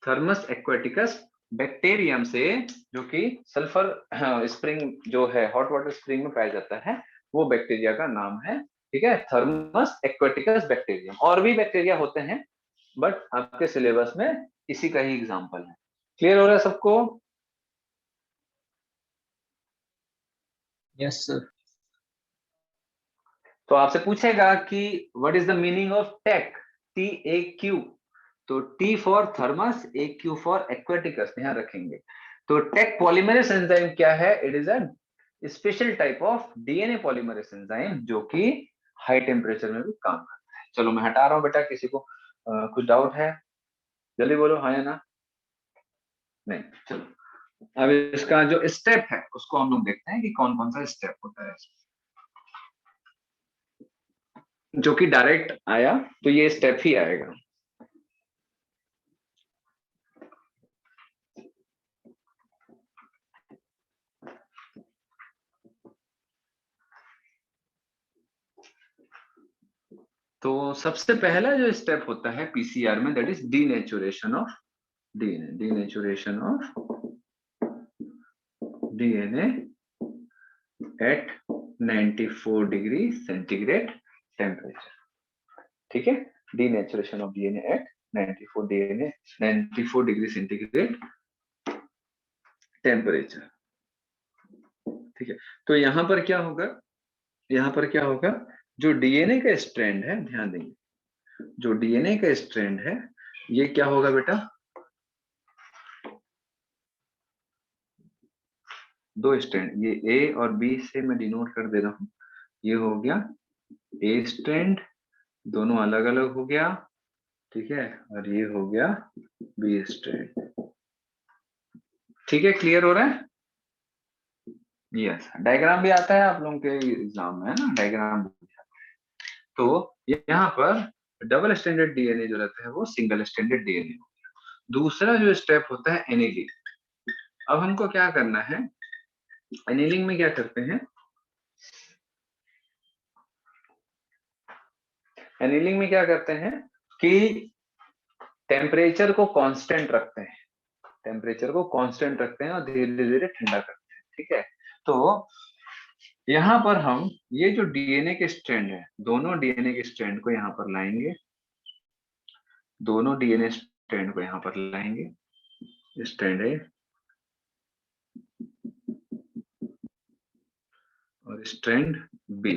थर्मस एक्वेटिकस बैक्टीरियम से, जो कि सल्फर स्प्रिंग जो है, हॉट वाटर स्प्रिंग में पाया जाता है, वो बैक्टीरिया का नाम है। ठीक है, थर्मस एक्वेटिकस बैक्टीरियम। और भी बैक्टीरिया होते हैं, बट आपके सिलेबस में इसी का ही एग्जांपल है। क्लियर हो रहा है सबको? Yes, sir. तो आपसे पूछेगा कि what is the meaning of Taq, TAQ। तो T for Thermus, AQ for aquaticus, ध्यान रखेंगे। तो टेक पॉलीमरेज एंजाइम क्या है? It is a special type of DNA polymerase enzyme, जो कि हाई टेम्परेचर में भी काम करता है। चलो मैं हटा रहा हूं बेटा, किसी को कुछ डाउट है? जल्दी बोलो हाँ या ना। नहीं, चलो अब इसका जो स्टेप है उसको हम लोग देखते हैं कि कौन कौन सा स्टेप होता है, जो कि डायरेक्ट आया तो ये स्टेप ही आएगा। तो सबसे पहला जो स्टेप होता है पीसीआर में, that is denaturation of DNA. Denaturation of DNA eight 94 degree centigrade temperature. ठीक है, denaturation of DNA eight 94 degree centigrade temperature. ठीक है, तो यहां पर क्या होगा, यहां पर क्या होगा, जो डीएनए का स्ट्रैंड है, ध्यान देंगे, जो डीएनए का स्ट्रैंड है ये क्या होगा बेटा, 2 स्ट्रैंड, ये ए और बी से मैं डिनोट कर दे रहा हूं। ये हो गया ए स्ट्रैंड, दोनों अलग अलग हो गया। ठीक है, और ये हो गया बी स्ट्रैंड। ठीक है, क्लियर हो रहा है? यस, डायग्राम भी आता है आप लोगों के एग्जाम में, है ना, डायग्राम भी आता है। तो यहाँ पर डबल स्टैंडर्ड डीएनए जो रहता है वो सिंगल स्टैंडर्ड डीएनए हो गया। दूसरा जो स्टेप होता है एनीलिंग। अब हमको क्या करना है, एनीलिंग में क्या करते हैं, एनीलिंग में क्या करते हैं कि टेम्परेचर को कांस्टेंट रखते हैं, टेम्परेचर को कांस्टेंट रखते हैं और धीरे धीरे ठंडा करते हैं। ठीक है, तो यहाँ पर हम ये जो डीएनए के स्ट्रैंड है, दोनों डीएनए के स्ट्रैंड को यहाँ पर लाएंगे, दोनों डीएनए स्ट्रैंड को यहाँ पर लाएंगे, स्ट्रैंड है और स्ट्रैंड बी,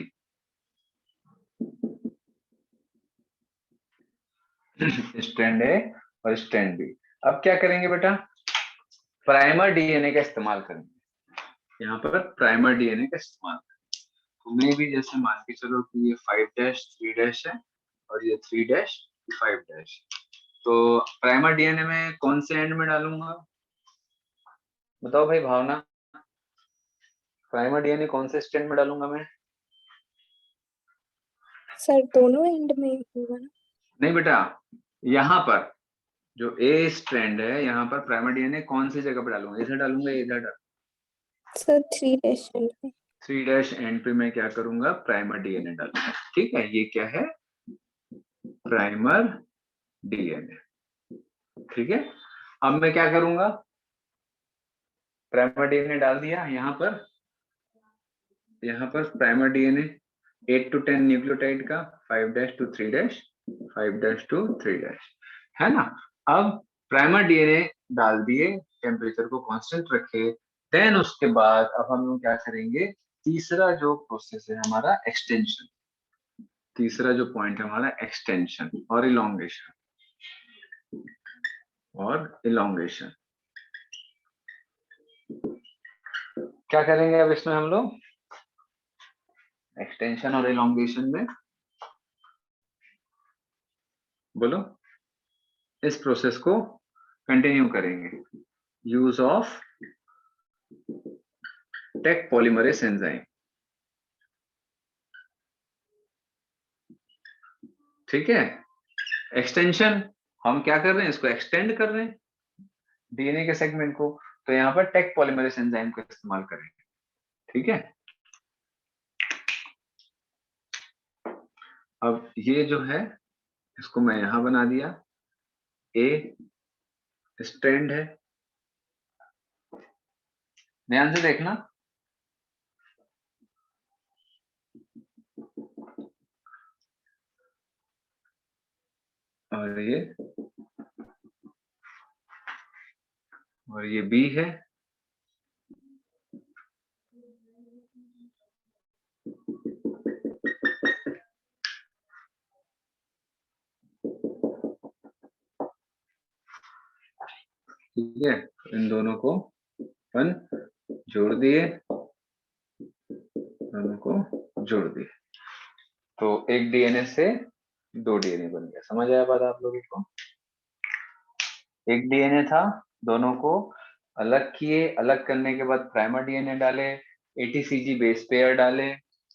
स्ट्रैंड है और स्ट्रैंड बी। अब क्या करेंगे बेटा, प्राइमर डीएनए का इस्तेमाल करेंगे, यहाँ पर प्राइमर डीएनए का इस्तेमाल करेंगे। तो मैं भी जैसे मान के चलो कि ये 5' 3' है और ये 3' 5', तो प्राइमर डीएनए में कौन से एंड में डालूंगा, बताओ भाई भावना, प्राइमर डीएनए कौन से स्ट्रैंड में डालूंगा मैं? सर दोनों एंड में होगा ना? नहीं बेटा, यहाँ पर जो ए स्ट्रैंड है, यहाँ पर प्राइमर डीएनए कौन सी जगह पे डालूंगा, इधर डालूंगा इधर डालूंगा? सर 3' एंड पे। 3' एंड पे मैं क्या करूंगा, प्राइमर डीएनए डालूंगा। ठीक है, ये क्या है, प्राइमर डीएनए। ठीक है, अब मैं क्या करूंगा, प्राइमर डीएनए डाल दिया, यहाँ पर प्राइमर डीएनए 8 to 10 न्यूक्लियोटाइड का 5' to 3', 5' to 3', है ना। अब प्राइमर डीएनए डाल दिए, टेम्परेचर को कांस्टेंट रखे, देन उसके बाद अब हम लोग क्या करेंगे, तीसरा जो प्रोसेस है हमारा एक्सटेंशन, तीसरा जो पॉइंट है हमारा एक्सटेंशन और इलोंगेशन, क्या करेंगे अब इसमें हम लोग, एक्सटेंशन और इलोंगेशन में, बोलो, इस प्रोसेस को कंटिन्यू करेंगे, use of Taq polymerase enzyme. ठीक है, एक्सटेंशन हम क्या कर रहे हैं, इसको एक्सटेंड कर रहे हैं डीएनए के सेगमेंट को, तो यहाँ पर टेक पॉलीमरेज एंजाइम का इस्तेमाल करेंगे। ठीक है, अब ये जो है इसको मैं यहां बना दिया, ए स्ट्रैंड है, ध्यान से देखना, और ये बी है, ठीक है, इन दोनों को अपन जोड़ दिए, दोनों को जोड़ दिए, तो एक डीएनए से 2 डीएनए बन गया। समझ आया बात आप लोगों को? एक डीएनए था, दोनों को अलग किए, अलग करने के बाद प्राइमर डीएनए डाले, एटीसीजी बेस पेयर डाले,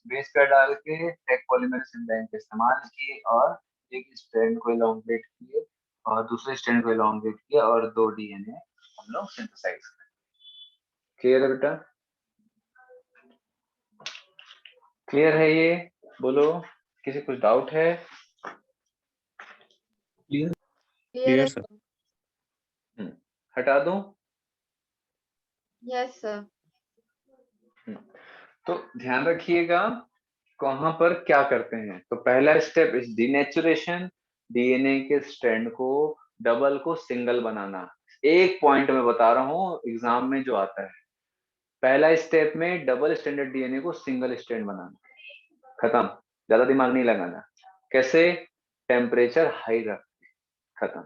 बेस पेयर डाल के टेक पॉलीमरेज एंजाइम का इस्तेमाल किए और एक स्ट्रैंड को इलोंगेट किए और दूसरे स्ट्रैंड को इलोंगेट किए और 2 डीएनए हम लोग सिंथेसाइज करें। क्लियर है बेटा? क्लियर है ये? बोलो, किसी कुछ डाउट है? Clear, sir. हटा दूं? Yes sir. तो ध्यान रखिएगा कहां पर क्या करते हैं। तो पहला स्टेप इज डीनेचुरेशन, डीएनए के स्ट्रैंड को डबल को सिंगल बनाना। एक पॉइंट में बता रहा हूं एग्जाम में जो आता है, पहला स्टेप में डबल स्ट्रैंडेड डीएनए को सिंगल स्ट्रैंड बनाना, खत्म, ज्यादा दिमाग नहीं लगाना। कैसे? टेम्परेचर हाई रख, खत्म।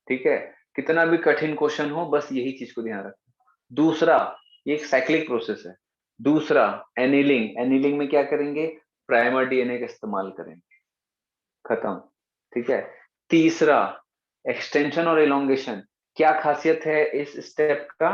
ठीक है, कितना भी कठिन क्वेश्चन हो बस यही चीज को ध्यान रखना। दूसरा, ये एक साइक्लिक प्रोसेस है। दूसरा एनीलिंग, एनीलिंग में क्या करेंगे, प्राइमर डीएनए का इस्तेमाल करेंगे, खत्म। ठीक है, तीसरा एक्सटेंशन और इलोंगेशन, क्या खासियत है इस स्टेप का,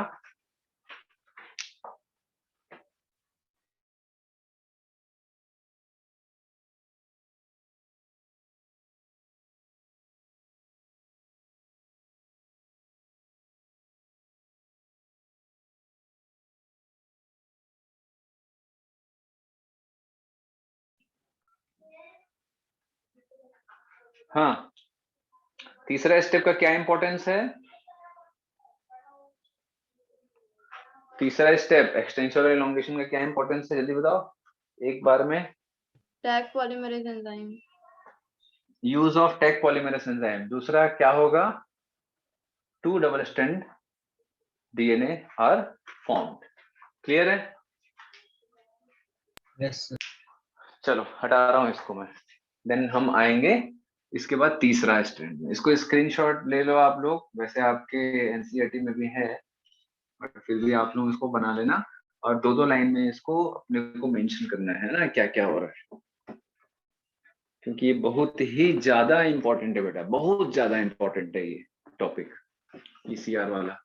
हाँ, तीसरा स्टेप का क्या इंपॉर्टेंस है, तीसरा स्टेप एक्सटेंशन और इलोंगेशन का क्या इंपॉर्टेंस है, जल्दी बताओ। एक बार में? Taq polymerase enzyme. Use of Taq polymerase enzyme. दूसरा क्या होगा? 2 double strand DNA are formed. Clear है? Yes, sir. चलो हटा रहा हूं इसको मैं। देन हम आएंगे इसके बाद तीसरा स्ट्रैंड में। इसको स्क्रीनशॉट ले लो आप लोग, वैसे आपके एनसीईआरटी में भी है, बट फिर भी आप लोग इसको बना लेना और 2-2 लाइन में इसको अपने को मेंशन करना है ना, क्या क्या हो रहा है, क्योंकि ये बहुत ही ज्यादा इंपॉर्टेंट है बेटा, बहुत ज्यादा इंपॉर्टेंट है ये टॉपिक, ईसीआर वाला।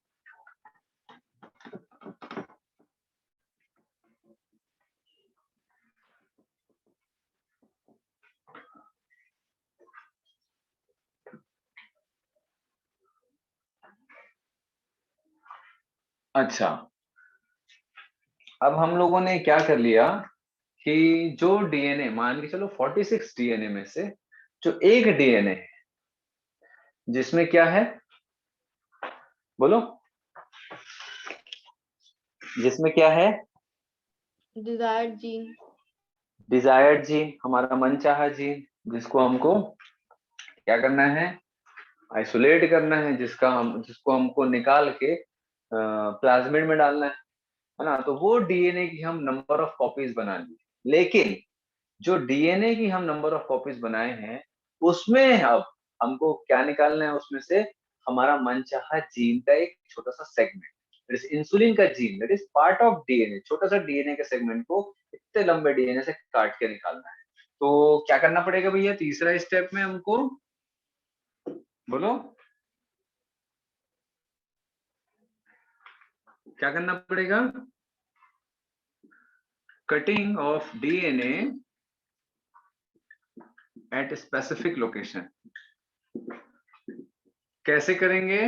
अच्छा, अब हम लोगों ने क्या कर लिया कि जो डीएनए, मान के चलो 46 डीएनए में से जो एक डीएनए है जिसमें क्या है, बोलो, जिसमें क्या है? Desired gene. डिजायर्ड जीन, हमारा मनचाहा जीन, जिसको हमको क्या करना है? आइसोलेट करना है, जिसको हमको निकाल के प्लाज्मिड में डालना है ना। तो वो डीएनए की हम नंबर ऑफ कॉपीज बना ली, लेकिन जो डीएनए की हम नंबर ऑफ कॉपीज बनाए हैं उसमें अब हमको क्या निकालना है? उसमें से हमारा मनचाहा जीन का एक छोटा सा सेगमेंट, इंसुलिन का gene, that is part of DNA, छोटा सा डीएनए के सेगमेंट को इतने लंबे डीएनए से काट के निकालना है। तो क्या करना पड़ेगा भैया तीसरा स्टेप में हमको? बोलो, क्या करना पड़ेगा? Cutting of DNA at specific location. कैसे करेंगे?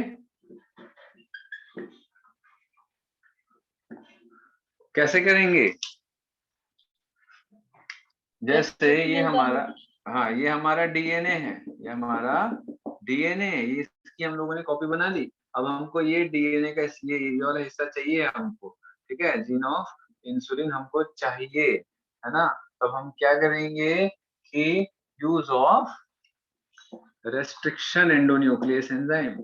कैसे करेंगे? जैसे ये हमारा, हाँ ये हमारा डीएनए है, ये हमारा डीएनए है, ये इसकी हम लोगों ने कॉपी बना ली। अब हमको ये डीएनए का ये वाला हिस्सा चाहिए हमको, ठीक है, जीन ऑफ इंसुलिन हमको चाहिए, है ना। तब हम क्या करेंगे कि use of restriction endonuclease enzyme.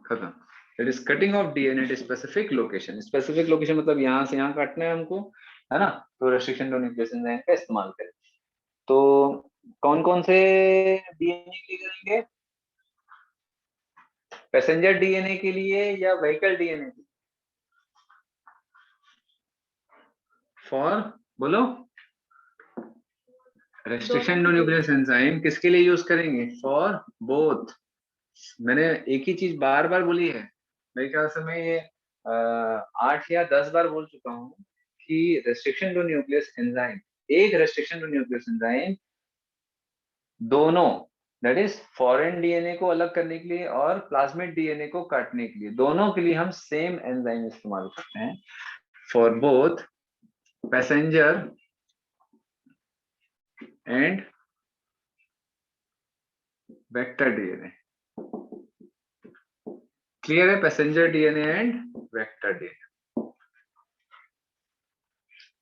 खत्म। It is cutting of DNA at specific location. Specific location मतलब यहाँ से यहाँ काटना है हमको, है ना। तो रेस्ट्रिक्शन एंडोन्यूक्लियस एंजाइम का इस्तेमाल करें। तो कौन कौन से डीएनए के लिए करेंगे? पैसेंजर डीएनए के लिए या व्हीकल डीएनए के लिए? फॉर, बोलो, रेस्ट्रिक्शन एंडोन्यूक्लियस एंजाइम किसके लिए यूज करेंगे? For both. मैंने एक ही चीज बार बार बोली है, मेरे ख्याल से मैं ये 8 या 10 बार बोल चुका हूँ कि रेस्ट्रिक्शन टू न्यूक्लियस एंजाइम, एक रेस्ट्रिक्शन टू न्यूक्लियस एंजाइम दोनों, दैट इज फॉरेन डीएनए को अलग करने के लिए और प्लाज्मिड डीएनए को काटने के लिए, दोनों के लिए हम सेम एंजाइम इस्तेमाल करते हैं। For both passenger and vector DNA. Clear है? Passenger DNA and vector DNA.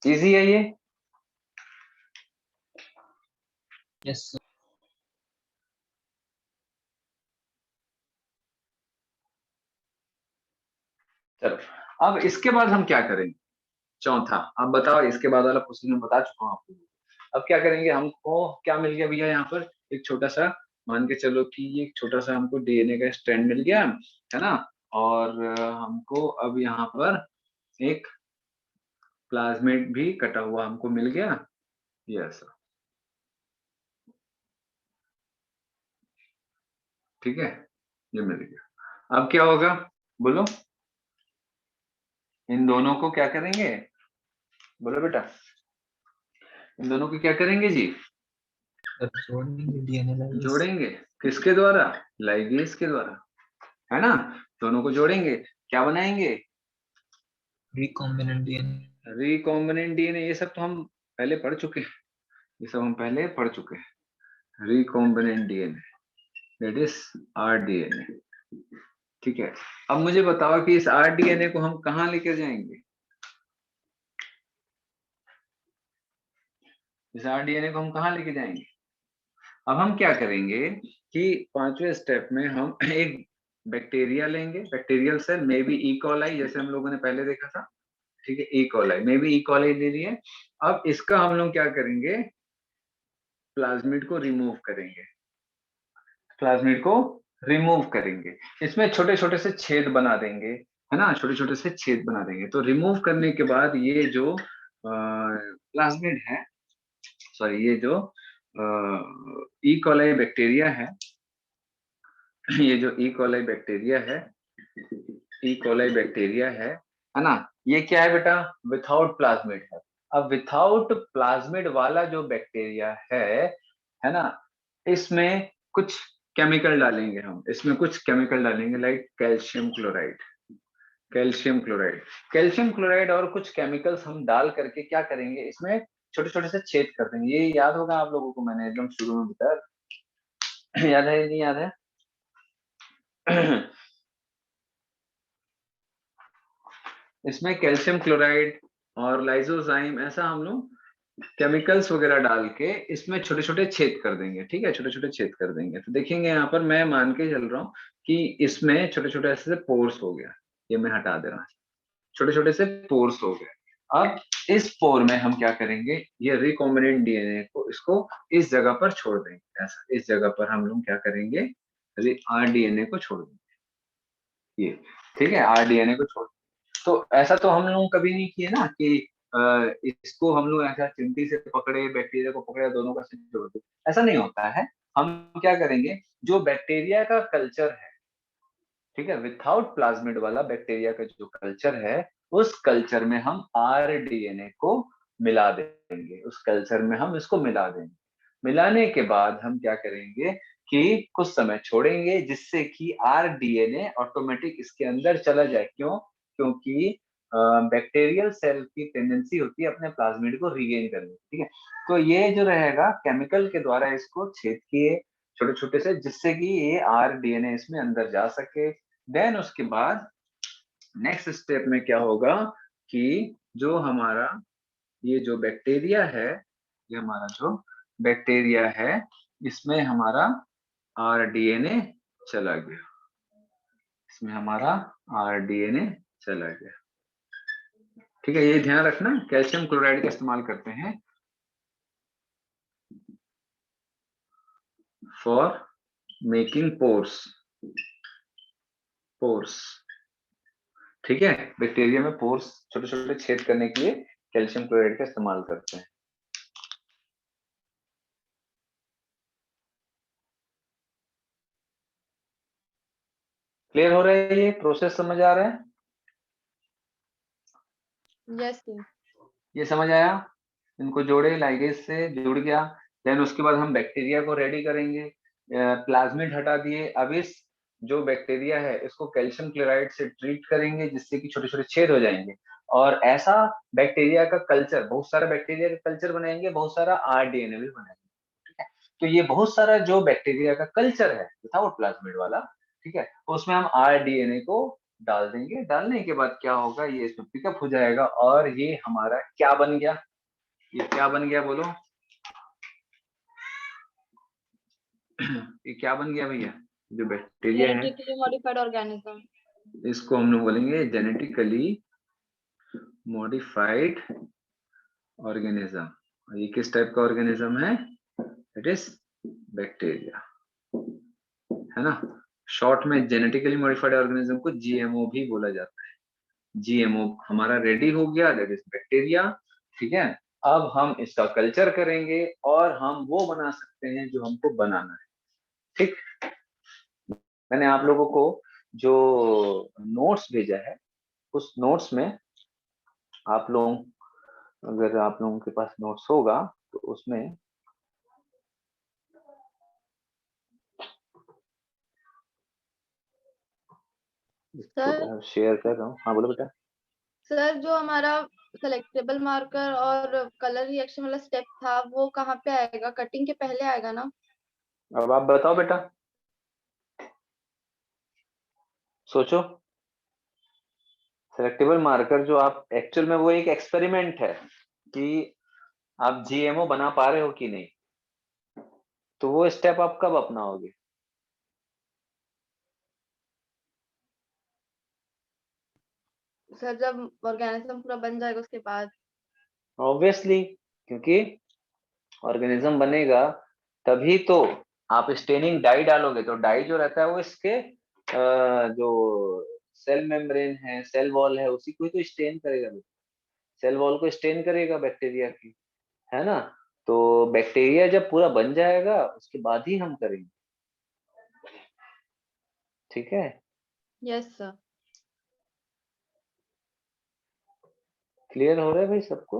Easy है ये? Yes, sir. चलो, अब इसके बाद हम क्या करेंगे? चौथा, अब बताओ, इसके बाद वाला क्वेश्चन मैं बता चुका हूँ आपको। अब क्या करेंगे? हमको क्या मिल गया भैया यहाँ पर? एक छोटा सा, मान के चलो कि ये एक छोटा सा हमको डीएनए का स्ट्रैंड मिल गया, है ना। और हमको अब यहाँ पर एक प्लाज्मिड भी कटा हुआ हमको मिल गया। यस, ठीक है, ये मिल गया। अब क्या होगा? बोलो, इन दोनों को क्या करेंगे? बोलो बेटा, इन दोनों को क्या करेंगे जी? जोड़ेंगे डीएनए लाइगेज। जोड़ेंगे। किसके द्वारा? लाइगेज के द्वारा, है ना। दोनों को जोड़ेंगे, क्या बनाएंगे? Recombinant DNA. Recombinant DNA. ये सब तो हम पहले पढ़ चुके हैं, ये सब हम पहले पढ़ चुके हैं। Recombinant DNA that is rDNA. ठीक है, अब मुझे बताओ कि इस आरडीएनए को हम कहाँ लेकर जाएंगे? इस आरडीएनए को हम कहाँ लेके जाएंगे? अब हम क्या करेंगे कि 5वें स्टेप में हम एक बैक्टीरिया लेंगे, bacterial cell, maybe E coli, जैसे हम लोगों ने पहले देखा था। ठीक है, ई कॉलाई, मे बी ई कॉलाई ले लिए। अब इसका हम लोग क्या करेंगे, प्लाज्मिड को रिमूव करेंगे, प्लाज्मिड को रिमूव करेंगे, इसमें छोटे छोटे से छेद बना देंगे, है ना, छोटे छोटे से छेद बना देंगे। तो रिमूव करने के बाद ये जो प्लाज्मिड है, सॉरी, ये जो ई कॉलाई बैक्टीरिया है, ये जो ई कॉलाई बैक्टीरिया है, ई कॉलाई बैक्टीरिया है ना, ये क्या है बेटा, विथआउट प्लाज्मिड है। अब विथआउट प्लाज्मिड वाला जो बैक्टीरिया है ना, इसमें कुछ केमिकल डालेंगे हम, इसमें कुछ केमिकल डालेंगे, like calcium chloride, calcium chloride, calcium chloride और कुछ केमिकल्स हम डाल करके क्या करेंगे, इसमें छोटे छोटे से छेद कर देंगे। ये याद होगा आप लोगों को, मैंने एकदम शुरू में बताया, याद है नहीं याद है? इसमें कैल्शियम क्लोराइड और लाइसोजाइम, ऐसा हम लोग केमिकल्स वगैरह डाल के इसमें छोटे छोटे छेद कर देंगे। ठीक है, छोटे छोटे छेद कर देंगे। तो देखेंगे यहाँ पर, मैं मान के चल रहा हूँ कि इसमें छोटे छोटे ऐसे पोर्स हो गया, ये मैं हटा दे रहा हूँ, छोटे छोटे से पोर्स हो गए। अब इस पोर में हम क्या करेंगे, ये रिकॉम्बिनेंट डीएनए को, इसको इस जगह पर छोड़ देंगे, ऐसा इस जगह पर हम लोग क्या करेंगे, आरडीएनए को छोड़ देंगे, ये ठीक है, आरडीएनए को छोड़। तो ऐसा तो हम लोग कभी नहीं किए ना कि इसको हम लोग ऐसा चिमटी से पकड़े, बैक्टीरिया को पकड़े, दोनों का जोड़ दो, ऐसा नहीं होता है। हम क्या करेंगे, जो बैक्टीरिया का कल्चर है, ठीक है, विथआउट प्लाज्मिड वाला बैक्टीरिया का जो कल्चर है, उस कल्चर में हम आरडीएनए को मिला देंगे, उस कल्चर में हम इसको मिला देंगे। मिलाने के बाद हम क्या करेंगे कि कुछ समय छोड़ेंगे, जिससे कि आरडीएनए ऑटोमेटिक इसके अंदर चला जाए। क्यों? क्योंकि बैक्टीरियल सेल की टेंडेंसी होती है अपने प्लाज्मिड को रीगेन करने, ठीक है। तो ये जो रहेगा, केमिकल के द्वारा इसको छेद किए छोटे छोटे से, जिससे कि ये आरडीएनए इसमें अंदर जा सके। देन उसके बाद नेक्स्ट स्टेप में क्या होगा कि जो हमारा ये जो बैक्टीरिया है, ये हमारा जो बैक्टीरिया है, इसमें हमारा आरडीएनए चला गया, इसमें हमारा आरडीएनए चला गया। ठीक है, ये ध्यान रखना, कैल्शियम क्लोराइड का इस्तेमाल करते हैं फॉर मेकिंग पोर्स, पोर्स, ठीक है, बैक्टीरिया में पोर्स, छोटे छोटे छेद करने के लिए कैल्शियम क्लोराइड का इस्तेमाल करते हैं। क्लियर हो रहा है? ये प्रोसेस समझ आ रहा है? यस ये समझ आया? इनको जोड़े, लाइगेज से जुड़ गया। देन उसके बाद हम बैक्टीरिया को रेडी करेंगे, प्लाज्मिड हटा दिए। अब इस जो बैक्टीरिया है, इसको कैल्शियम क्लोराइड से ट्रीट करेंगे, जिससे कि छोटे छोटे छेद हो जाएंगे। और ऐसा बैक्टीरिया का कल्चर, बहुत सारा बैक्टीरिया का कल्चर बनाएंगे, बहुत सारा आरडीएनए भी बनाएंगे, ठीक है। तो ये बहुत सारा जो बैक्टीरिया का कल्चर है विदाउट प्लाज्मिड वाला, ठीक है, उसमें हम आरडीएनए को डाल देंगे। डालने के बाद क्या होगा, ये इसमें पिकअप हो जाएगा, और ये हमारा क्या बन गया, ये क्या बन गया बोलो? ये क्या बन गया भैया? जो बैक्टीरिया है, जेनेटिकली मॉडिफाइड ऑर्गेनिज्म, इसको हम लोग बोलेंगे जेनेटिकली मॉडिफाइड ऑर्गेनिज्म। और ये किस टाइप का ऑर्गेनिज्म है? इट इज बैक्टीरिया, है ना। शॉर्ट में जेनेटिकली मॉडिफाइड ऑर्गेनिज्म को जीएमओ भी बोला जाता है। जीएमओ हमारा रेडी हो गया, दैट इज बैक्टीरिया, ठीक है। अब हम इसका कल्चर करेंगे और हम वो बना सकते हैं जो हमको बनाना है, ठीक। मैंने आप लोगों को जो नोट्स भेजा है, उस नोट्स में आप लोग, अगर आप लोगों के पास नोट्स होगा तो उसमें शेयर कर रहा हूँ। हाँ बोलो बेटा। सर जो हमारा सेलेक्टेबल मार्कर और कलर रिएक्शन वाला स्टेप था, वो कहाँ पे आएगा? कटिंग के पहले आएगा ना? अब आप बताओ बेटा, सोचो, सेलेक्टेबल मार्कर जो आप एक्चुअल में वो एक एक्सपेरिमेंट है कि आप जीएमओ बना पा रहे हो कि नहीं, तो वो स्टेप आप कब अपनाओगे? सर जब ऑर्गेनिज्म पूरा बन जाएगा उसके बाद। ऑब्वियसली, क्योंकि ऑर्गेनिज्म बनेगा तभी तो आप स्टेनिंग डाई डालोगे, तो डाई जो रहता है वो इसके जो सेल मेम्ब्रेन है, सेल वॉल है, उसी को ही तो स्टेन करेगा, सेल वॉल को स्टेन करेगा बैक्टीरिया की, है ना? तो बैक्टीरिया जब पूरा बन जाएगा उसके बाद ही हम करेंगे, ठीक है? Yes sir. क्लियर हो रहा है भाई सबको?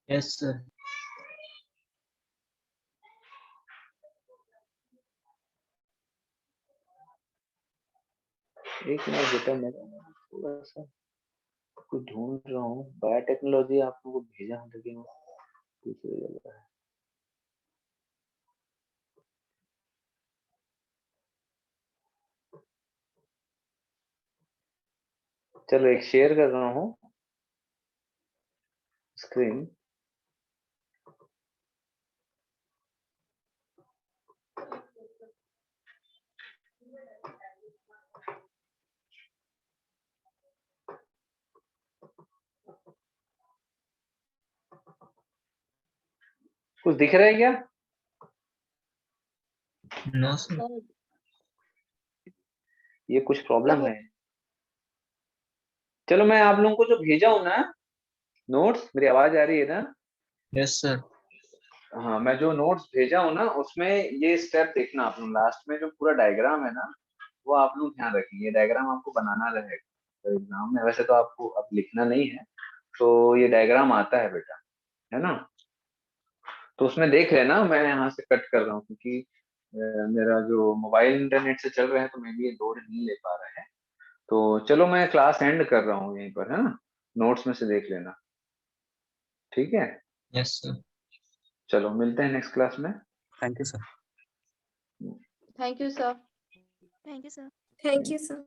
Yes, sir. एक मिनट बेटा, मैं थोड़ा सा कुछ ढूंढ रहा हूँ। बायोटेक्नोलॉजी आप लोगों को भेजा हूँ, लेकिन दूसरी जगह है। चलो एक शेयर कर रहा हूँ स्क्रीन। कुछ दिख रहा है क्या? No, sir. सर ये कुछ प्रॉब्लम वो- है। चलो मैं आप लोगों को जो भेजा हूँ ना नोट्स, मेरी आवाज आ रही है ना? Yes, sir. हाँ, मैं जो नोट्स भेजा हूँ ना उसमें ये स्टेप देखना आप लोग, लास्ट में जो पूरा डायग्राम है ना वो आप लोग ध्यान रखिए। ये डायग्राम आपको बनाना रहेगा तो एग्जाम में, वैसे तो आपको अब लिखना नहीं है, तो ये डायग्राम आता है बेटा, है ना? तो उसमें देख लेना, मैं यहाँ से कट कर रहा हूँ क्योंकि मेरा जो मोबाइल इंटरनेट से चल रहा है तो मैं भी ये लोड नहीं ले पा रहा है। तो चलो मैं क्लास एंड कर रहा हूँ यहीं पर, है ना? नोट्स में से देख लेना, ठीक है? Yes, sir. चलो मिलते हैं नेक्स्ट क्लास में। Thank you, sir. Thank you sir. Thank you, sir.